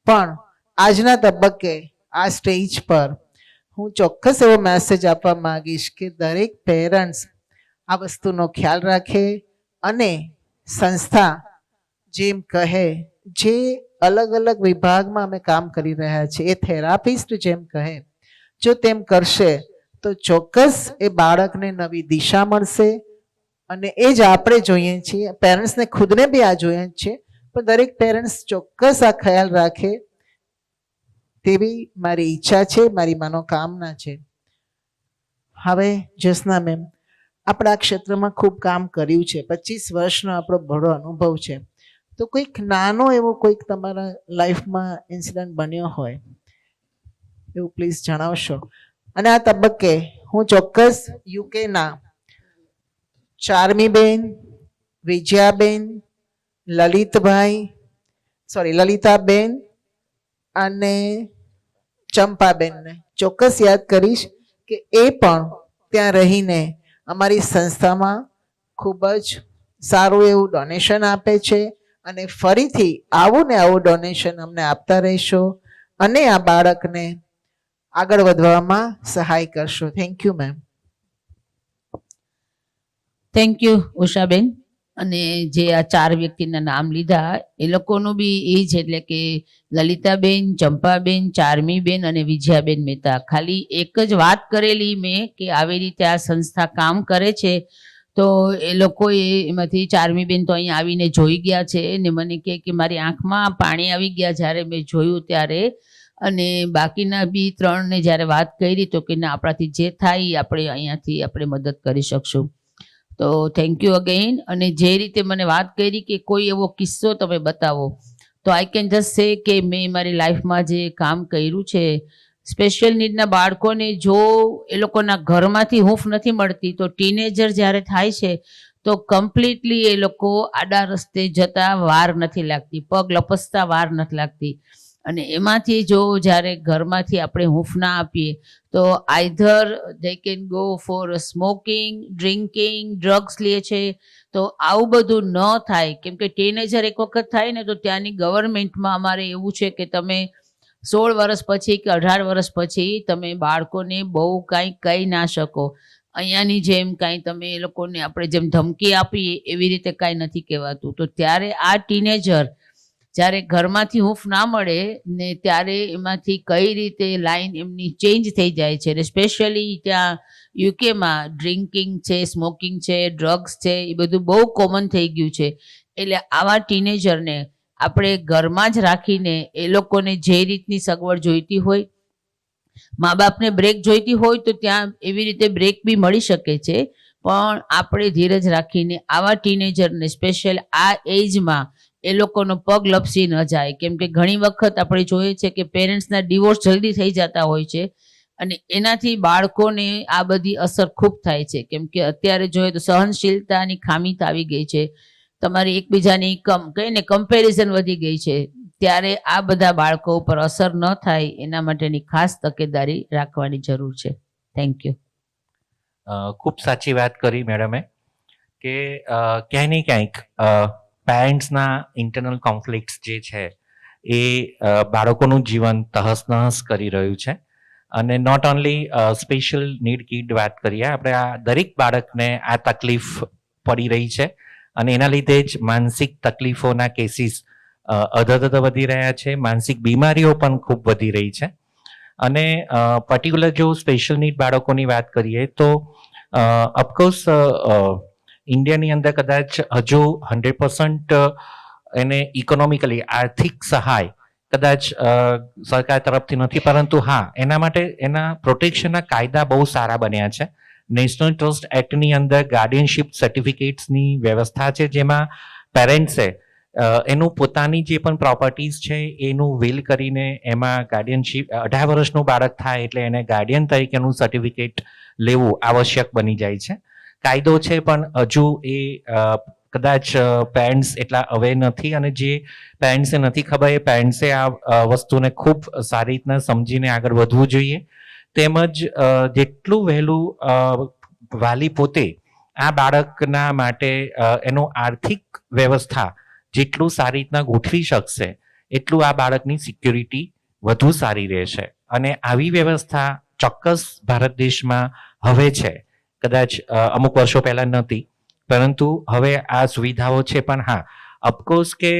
D: પણ આજના તબક્કે આ સ્ટેજ પર હું ચોક્કસ એવો મેસેજ આપવા માંગીશ કે દરેક પેરેન્ટ્સ આ વસ્તુનો ખ્યાલ રાખે અને સંસ્થા જેમ કહે, જે અલગ અલગ વિભાગમાં અમે કામ કરી રહ્યા છીએ એ થેરાપિસ્ટ જેમ કહે, જો તેમ કરશે તો ચોક્કસ એ બાળકને નવી દિશા મળશે. અને એ જ આપણે જોઈએ છીએ, પેરેન્ટ્સને ખુદને બી આ જોઈએ છે, પણ દરેક પેરેન્ટ્સ ચોક્કસ આ ખ્યાલ રાખે તેવી મારી ઈચ્છા છે, મારી મનોકામના છે. હવે જ્યોત્સના મેમ, આપણા ક્ષેત્રમાં ખૂબ કામ કર્યું છે, 25 વર્ષનો આપણો બડો અનુભવ છે, તો કોઈક નાનો એવો કોઈક તમારા લાઈફમાં ઇન્સિડન્ટ બન્યો હોય એવું પ્લીઝ જણાવશો. અને આ તબક્કે હું ચોક્કસ યુકેના ચાર્મીબેન, વિજયાબેન, લલિતાબેન અને ચંપાબેનને ચોક્કસ યાદ કરીશ કે એ પણ ત્યાં રહીને અમારી સંસ્થામાં ખૂબ જ સારું એવું ડોનેશન આપે છે અને ફરીથી આવું ને આવું ડોનેશન અમને આપતા રહેશો અને આ બાળકને આગળ વધવામાં સહાય કરશો. Thank you ma'am.
E: Thank you Ushaben. અને જે આ 4 વ્યક્તિના નામ લીધા એ લોકોનું બી એ જ, એટલે કે લલિતાબેન, ચંપાબેન, ચાર્મીબેન અને વિજયાબેન મહેતા. ખાલી એક જ વાત કરેલી મેં કે આવી રીતે આ સંસ્થા કામ કરે છે, તો એ લોકોએ એમાંથી ચાર્મીબેન તો અહીંયા આવીને જોઈ ગયા છે ને મને કહે કે મારી આંખમાં પાણી આવી ગયા જ્યારે મેં જોયું ત્યારે. અને બાકીના બી 3ને જ્યારે વાત કરી તો કે ના, આપણાથી જે થાય આપણે અહીંયાથી આપણે મદદ કરી શકશું. તો થેન્ક યુ અગેન. અને જે રીતે મને વાત કરી કે કોઈ એવો કિસ્સો તમે બતાવો, તો આઈ કેન જસ્ટ સે કે મેં મારી લાઈફમાં જે કામ કર્યું છે, સ્પેશિયલ નીડના બાળકોને જો એ લોકોના ઘરમાંથી હૂંફ નથી મળતી તો ટીનેજર જ્યારે થાય છે તો કમ્પ્લીટલી એ લોકો આડા રસ્તે જતા વાર નથી લાગતી, પગ લપસતા વાર નથી લાગતી. અને એમાંથી જો જ્યારે ઘરમાંથી આપણે હૂંફ ના આપીએ તો either they can go for smoking, drinking, drugs લે છે. તો આવું બધું ન થાય, કેમ કે ટીનેજર એક વખત થાય ને તો ત્યાંની ગવર્મેન્ટમાં અમારે એવું છે કે તમે 16 વર્ષ પછી કે 18 વર્ષ પછી તમે બાળકોને બહુ કાંઈ કહી ના શકો. અહીંયાની જેમ કાંઈ તમે એ લોકોને આપણે જેમ ધમકી આપીએ એવી રીતે કાંઈ નથી કહેવાતું. તો ત્યારે આ ટીનેજર જ્યારે ઘરમાંથી હૂંફ ના મળે ને ત્યારે એમાંથી કઈ રીતે લાઈન એમની ચેન્જ થઈ જાય છે. અને સ્પેશિયલી ત્યાં યુકેમાં ડ્રિંકિંગ છે, સ્મોકિંગ છે, ડ્રગ્સ છે, એ બધું બહુ કોમન થઈ ગયું છે. એટલે આવા ટીનેજરને આપણે ઘરમાં જ રાખીને એ લોકોને જે રીતની સગવડ જોઈતી હોય, મા બાપને બ્રેક જોઈતી હોય તો ત્યાં એવી રીતે બ્રેક બી મળી શકે છે. પણ આપણે ધીરજ રાખીને આવા ટીનેજરને સ્પેશિયલ આ એજમાં એ લોકોનો પગ લપસી ન જાય. કેમ કે ઘણી વખત આપણે જોઈએ છે કે પેરેન્ટ્સના ડિવોર્સ જલ્દી થઈ જતા હોય છે અને એનાથી બાળકોને આ બધી અસર ખૂબ થાય છે. કેમ કે અત્યારે જોઈએ તો સહનશીલતાની ખામી આવી ગઈ છે, તમારી એકબીજાની કહીને કમ્પેરિઝન વધી ગઈ છે. ત્યારે આ બધા બાળકો ઉપર અસર ન થાય એના માટેની ખાસ તકેદારી રાખવાની જરૂર છે. Thank you.
C: ખૂબ સાચી વાત કરી મેડમે કે ક્યાંય ને ક્યાંક પેરેન્ટ્સના ઇન્ટરનલ કોન્ફ્લિક્ટ્સ જે છે એ બાળકોનું જીવન તહસ-નહસ કરી રહ્યું છે. અને not only special need kid વાત કરીએ, આપણે આ દરેક બાળકને આ તકલીફ પડી રહી છે અને એના લીધે જ માનસિક તકલીફોના કેસીસ અધધ વધી રહ્યા છે, માનસિક બીમારીઓ પણ ખૂબ વધી રહી છે. અને પર્ટિક્યુલર જો સ્પેશિયલ નીડ બાળકોની વાત કરીએ તો ઓફકોર્સ ઇન્ડિયાની અંદર કદાચ હજુ 100% એને ઇકોનોમિકલી આર્થિક સહાય કદાચ સરકાર તરફથી નથી, પરંતુ હા એના માટે એના પ્રોટેક્શનના કાયદા બહુ સારા બન્યા છે. નેશનલ ટ્રસ્ટ એક્ટની અંદર ગાર્ડિયનશિપ સર્ટિફિકેટ્સની વ્યવસ્થા છે, જેમાં પેરેન્ટ્સે એનું પોતાની જે પણ પ્રોપર્ટીઝ છે એનું વિલ કરીને એમાં ગાર્ડિયનશિપ 18 વર્ષનું બાળક થાય એટલે એને ગાર્ડિયન તરીકેનું સર્ટિફિકેટ લેવું આવશ્યક બની જાય છે. કાયદો છે પણ હજુ એ કદાચ પેરેન્ટ્સ એટલા અવેર નથી, અને જે પેરેન્ટ્સને નથી ખબર એ પેરેન્ટ્સે આ વસ્તુને ખૂબ સારી રીતના સમજીને આગળ વધવું જોઈએ. તેમજ જેટલું વહેલું વાલી પોતે આ બાળકના માટે એનું આર્થિક વ્યવસ્થા જેટલું સારી રીતના ગોઠવી શકશે એટલું આ બાળકની સિક્યુરિટી વધુ સારી રહેશે. અને આવી વ્યવસ્થા ચોક્કસ ભારત દેશમાં હવે છે, કદાચ અમુક વર્ષો પહેલા નહોતી, પરંતુ હવે આ સુવિધાઓ છે. પણ હા, ઓફકોર્સ કે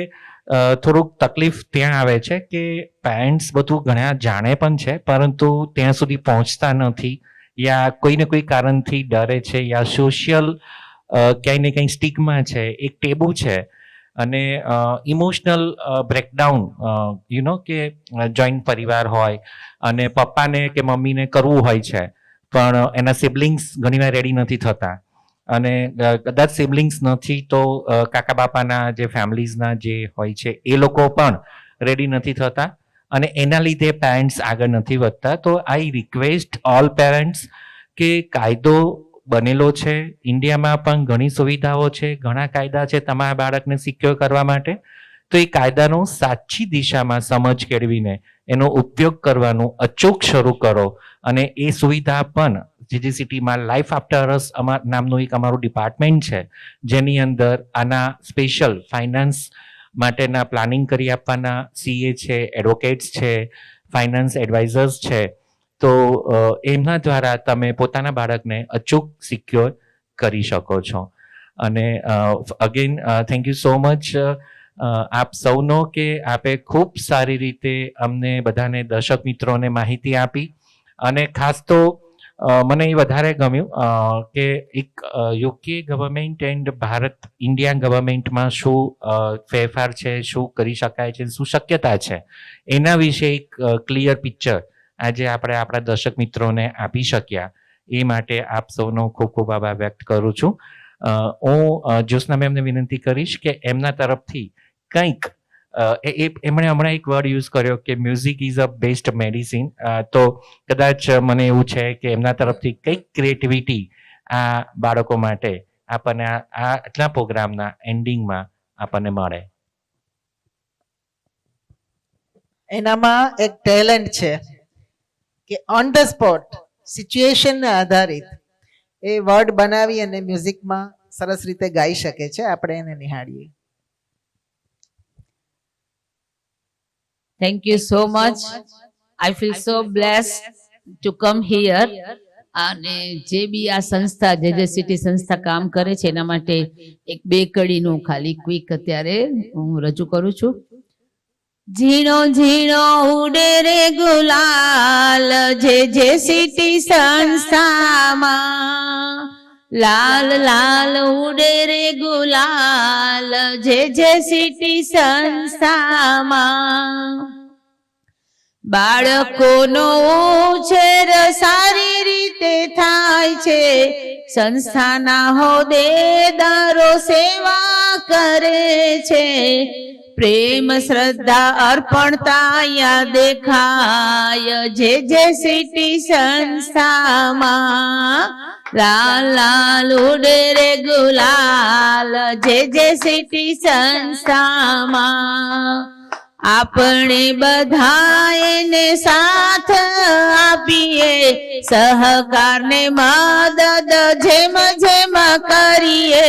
C: થોડુંક તકલીફ ત્યાં આવે છે કે પેરેન્ટ્સ બધું ઘણા જાણે પણ છે, પરંતુ ત્યાં સુધી પહોંચતા નથી, યા કોઈને કોઈ કારણથી ડરે છે, યા સોશિયલ ક્યાંય ને ક્યાંય સ્ટિગ્મા છે, એક ટેબુ છે, અને ઇમોશનલ બ્રેકડાઉન કે જોઈન્ટ પરિવાર હોય અને પપ્પાને કે મમ્મીને કરવું હોય છે, પણ એના સિબલિંગ્સ ઘણીવાર રેડી નથી થતા, અને કદાચ સિબલિંગ્સ નથી તો કાકા બાપાના જે ફેમિલીઝના જે હોય છે એ લોકો પણ રેડી નથી થતા, અને એના લીધે પેરેન્ટ્સ આગળ નથી વધતા. તો આઈ રિક્વેસ્ટ ઓલ પેરેન્ટ્સ કે કાયદો બનેલો છે, ઇન્ડિયામાં પણ ઘણી સુવિધાઓ છે, ઘણા કાયદા છે તમારા બાળકને સિક્યોર કરવા માટે. તો એ કાયદાનો સાચી દિશામાં સમજ કેળવીને એનો ઉપયોગ કરવાનું અચૂક શરૂ કરો. અને એ સુવિધા પણ જીજી સિટીમાં લાઈફ આફ્ટર અસ નામનું એક અમારું ડિપાર્ટમેન્ટ છે, જેની અંદર આના સ્પેશિયલ ફાઇનાન્સ માટેના પ્લાનિંગ કરી આપવાના સીએ છે, એડવોકેટ્સ છે, ફાઇનાન્સ એડવાઇઝર્સ છે. તો એમના દ્વારા તમે પોતાના બાળકને અચૂક સિક્યોર કરી શકો છો. અને again thank you so much આપ સૌનો કે આપે ખૂબ સારી રીતે અમને બધાને દર્શક મિત્રોને માહિતી આપી. અને ખાસ તો મને એ વધારે ગમ્યું કે એક UK government and Bharat India ગવર્મેન્ટમાં શું ફેરફાર છે, શું કરી શકાય છે, શું શક્યતા છે, એના વિશે એક ક્લિયર પિક્ચર આજે આપણે આપણા દર્શક મિત્રોને આપી શક્યા. એ માટે આપ સૌનો ખૂબ ખૂબ આભાર વ્યક્ત કરું છું. હું જ્યોત્સના મેમને વિનંતી કરીશ કે એમના તરફથી કંઈક એમણે હમણાં એક વર્ડ યુઝ કર્યો કે music is a best medicine. તો કદાચ મને એવું છે કે એમના તરફથી કંઈક ક્રિએટિવિટી આ બાળકો માટે આપણને આ આટલા પ્રોગ્રામના એન્ડિંગમાં આપણને મળે.
D: એનામાં એક ટેલેન્ટ છે કે ઓન ધ સ્પોટ સિચ્યુએશનને આધારિત એ વર્ડ બનાવી અને મ્યુઝિકમાં સરસ રીતે ગાઈ શકે છે. આપણે એને નિહાળીએ.
E: Thank you so much. I feel so blessed to come here. અને જે બી આ સંસ્થા જે સિટી સંસ્થા કામ કરે છે એના માટે એક બે કડીનું ખાલી ક્વિક અત્યારે હું રજૂ કરું છું. ઝીણો ઝીણો ઉડે રે ગુલાલ જે સિટી સંસ્થામાં, લાલ લાલ ઉડે રે ગુલાલ જે સિટી સંસ્થામાં. બાળકોનો ઉછેર સારી રીતે થાય છે, સંસ્થાના હોદ્દેદારો સેવા કરે છે, પ્રેમ શ્રદ્ધા અર્પણતા યા દેખાય જે સિટી સંસ્થામાં. લાલ લાલ ઉડે રે ગુલાલ જે સિટી સંસ્થામાં. આપણે બધા એને સાથ આપીએ, સહકારને મદદ જેમ જેમ કરીએ,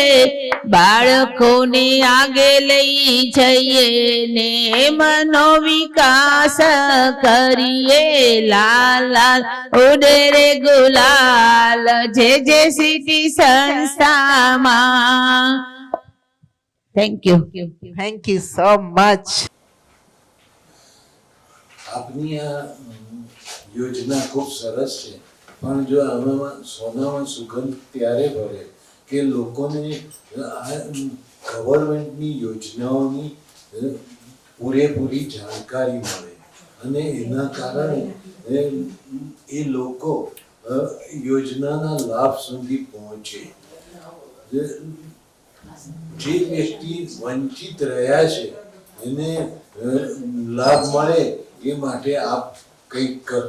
E: બાળકોને આગે લઈ જઈએ ને મનો વિકાસ કરીએ. લાલ લાલ ઉડે રે ગુલાલ જે સિટી સંસ્થામાં. Thank you.
D: Thank you so much.
H: આપની આ યોજના ખૂબ સરસ છે, પણ જો આમાં સોનામાં સુગંધ ત્યારે ભરે કે લોકોને આ ગવર્મેન્ટની યોજનાઓની પૂરેપૂરી જાણકારી મળે, અને એના કારણે એ લોકો યોજનાના લાભ સુધી પહોંચે. જે વ્યક્તિ વંચિત રહ્યા છે એને લાભ મળે એ માટે આપ કંઈક કરો.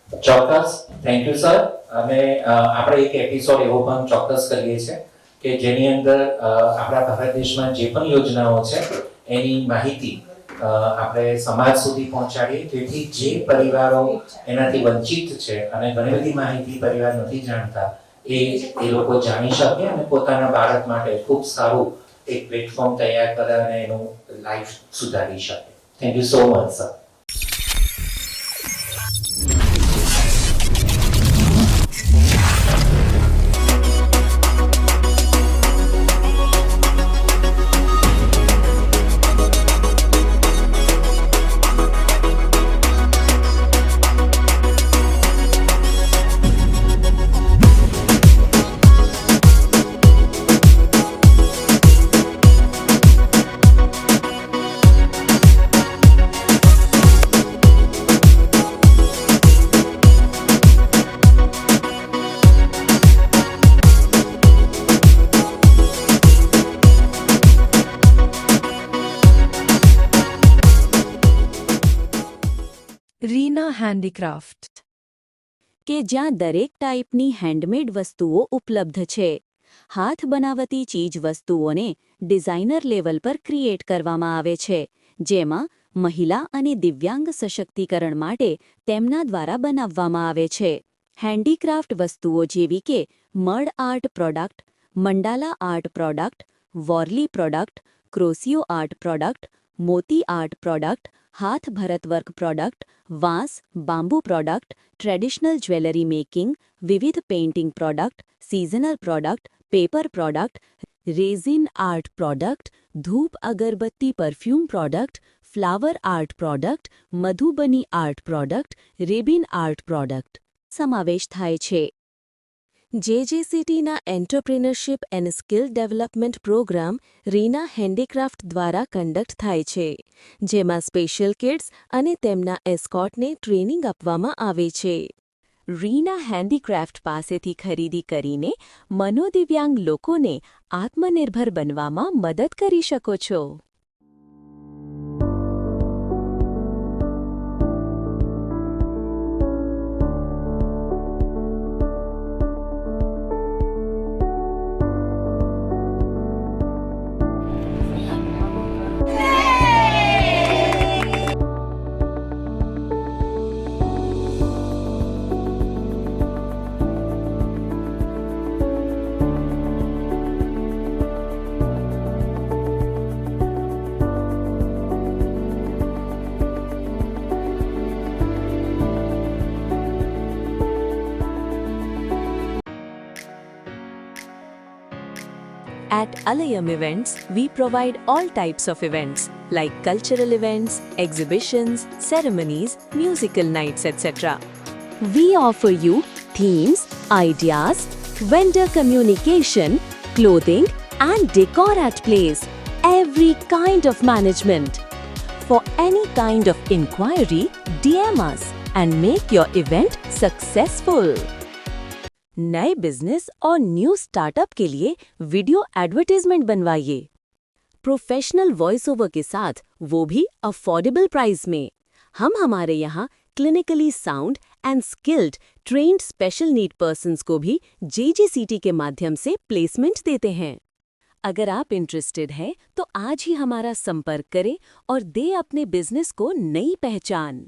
C: ચોક્કસ, થેન્ક યુ સર. અને આપણે એક એપિસોડ એવો પણ ચોક્કસ કરીએ છીએ કે જેની અંદર આપણા ભારત દેશમાં જે પણ યોજનાઓ છે એની માહિતી આપણે સમાજ સુધી પહોંચાડીએ, જેથી જે પરિવારો એનાથી વંચિત છે અને ઘણી બધી માહિતી પરિવાર નથી જાણતા એ લોકો જાણી શકે અને પોતાના બાળક માટે ખૂબ સારું એક પ્લેટફોર્મ તૈયાર કરે અને એનું લાઈફ સુધારી શકે. Thank you so much sir.
I: Reena handicraft
J: કે જ્યાં દરેક ટાઈપની હેન્ડમેડ વસ્તુઓ ઉપલબ્ધ છે. હાથ બનાવતી ચીજ વસ્તુઓને ડિઝાઇનર લેવલ પર ક્રિએટ કરવામાં આવે છે, જેમાં મહિલા અને દિવ્યાંગ સશક્તિકરણ માટે તેમના દ્વારા બનાવવામાં આવે છે. હેન્ડીક્રાફ્ટ વસ્તુઓ જેવી કે mud art product, mandala art product, Warli product, ક્રોસિયો આર્ટ પ્રોડક્ટ, મોતી આર્ટ પ્રોડક્ટ, હાથ ભરતવર્ક પ્રોડક્ટ, વાંસ, bamboo product, traditional jewellery making, વિવિધ painting product, seasonal product, paper product, resin art product, ધૂપ અગરબત્તી perfume product, flower art product, Madhubani art product, રેબિન આર્ટ પ્રોડક્ટ સમાવેશ થાય છે. JJCTના entrepreneurship and skill development programme Reena handicraft દ્વારા કન્ડક્ટ થાય છે, જેમાં સ્પેશિયલ કિડ્સ અને તેમના એસ્કોર્ટને ટ્રેનિંગ આપવામાં આવે છે. રીના હેન્ડીક્રાફ્ટ પાસેથી ખરીદી કરીને મનોદિવ્યાંગ લોકોને આત્મનિર્ભર બનવામાં મદદ કરી શકો છો. At Alayam Events, we provide all types of events like cultural events, exhibitions, ceremonies, musical nights, etc. We offer you themes, ideas, vendor communication, clothing and decor at place, every kind of management. For any kind of inquiry, DM us and make your event successful. नए बिजनेस और न्यू स्टार्टअप के लिए वीडियो एडवर्टाइजमेंट बनवाइए प्रोफेशनल वॉइस ओवर के साथ, वो भी अफोर्डेबल प्राइस में. हम हमारे यहाँ clinically sound and skilled trained special need persons को भी JJCT के माध्यम से प्लेसमेंट देते हैं. अगर आप इंटरेस्टेड हैं तो आज ही हमारा संपर्क करें और दे अपने बिजनेस को नई पहचान.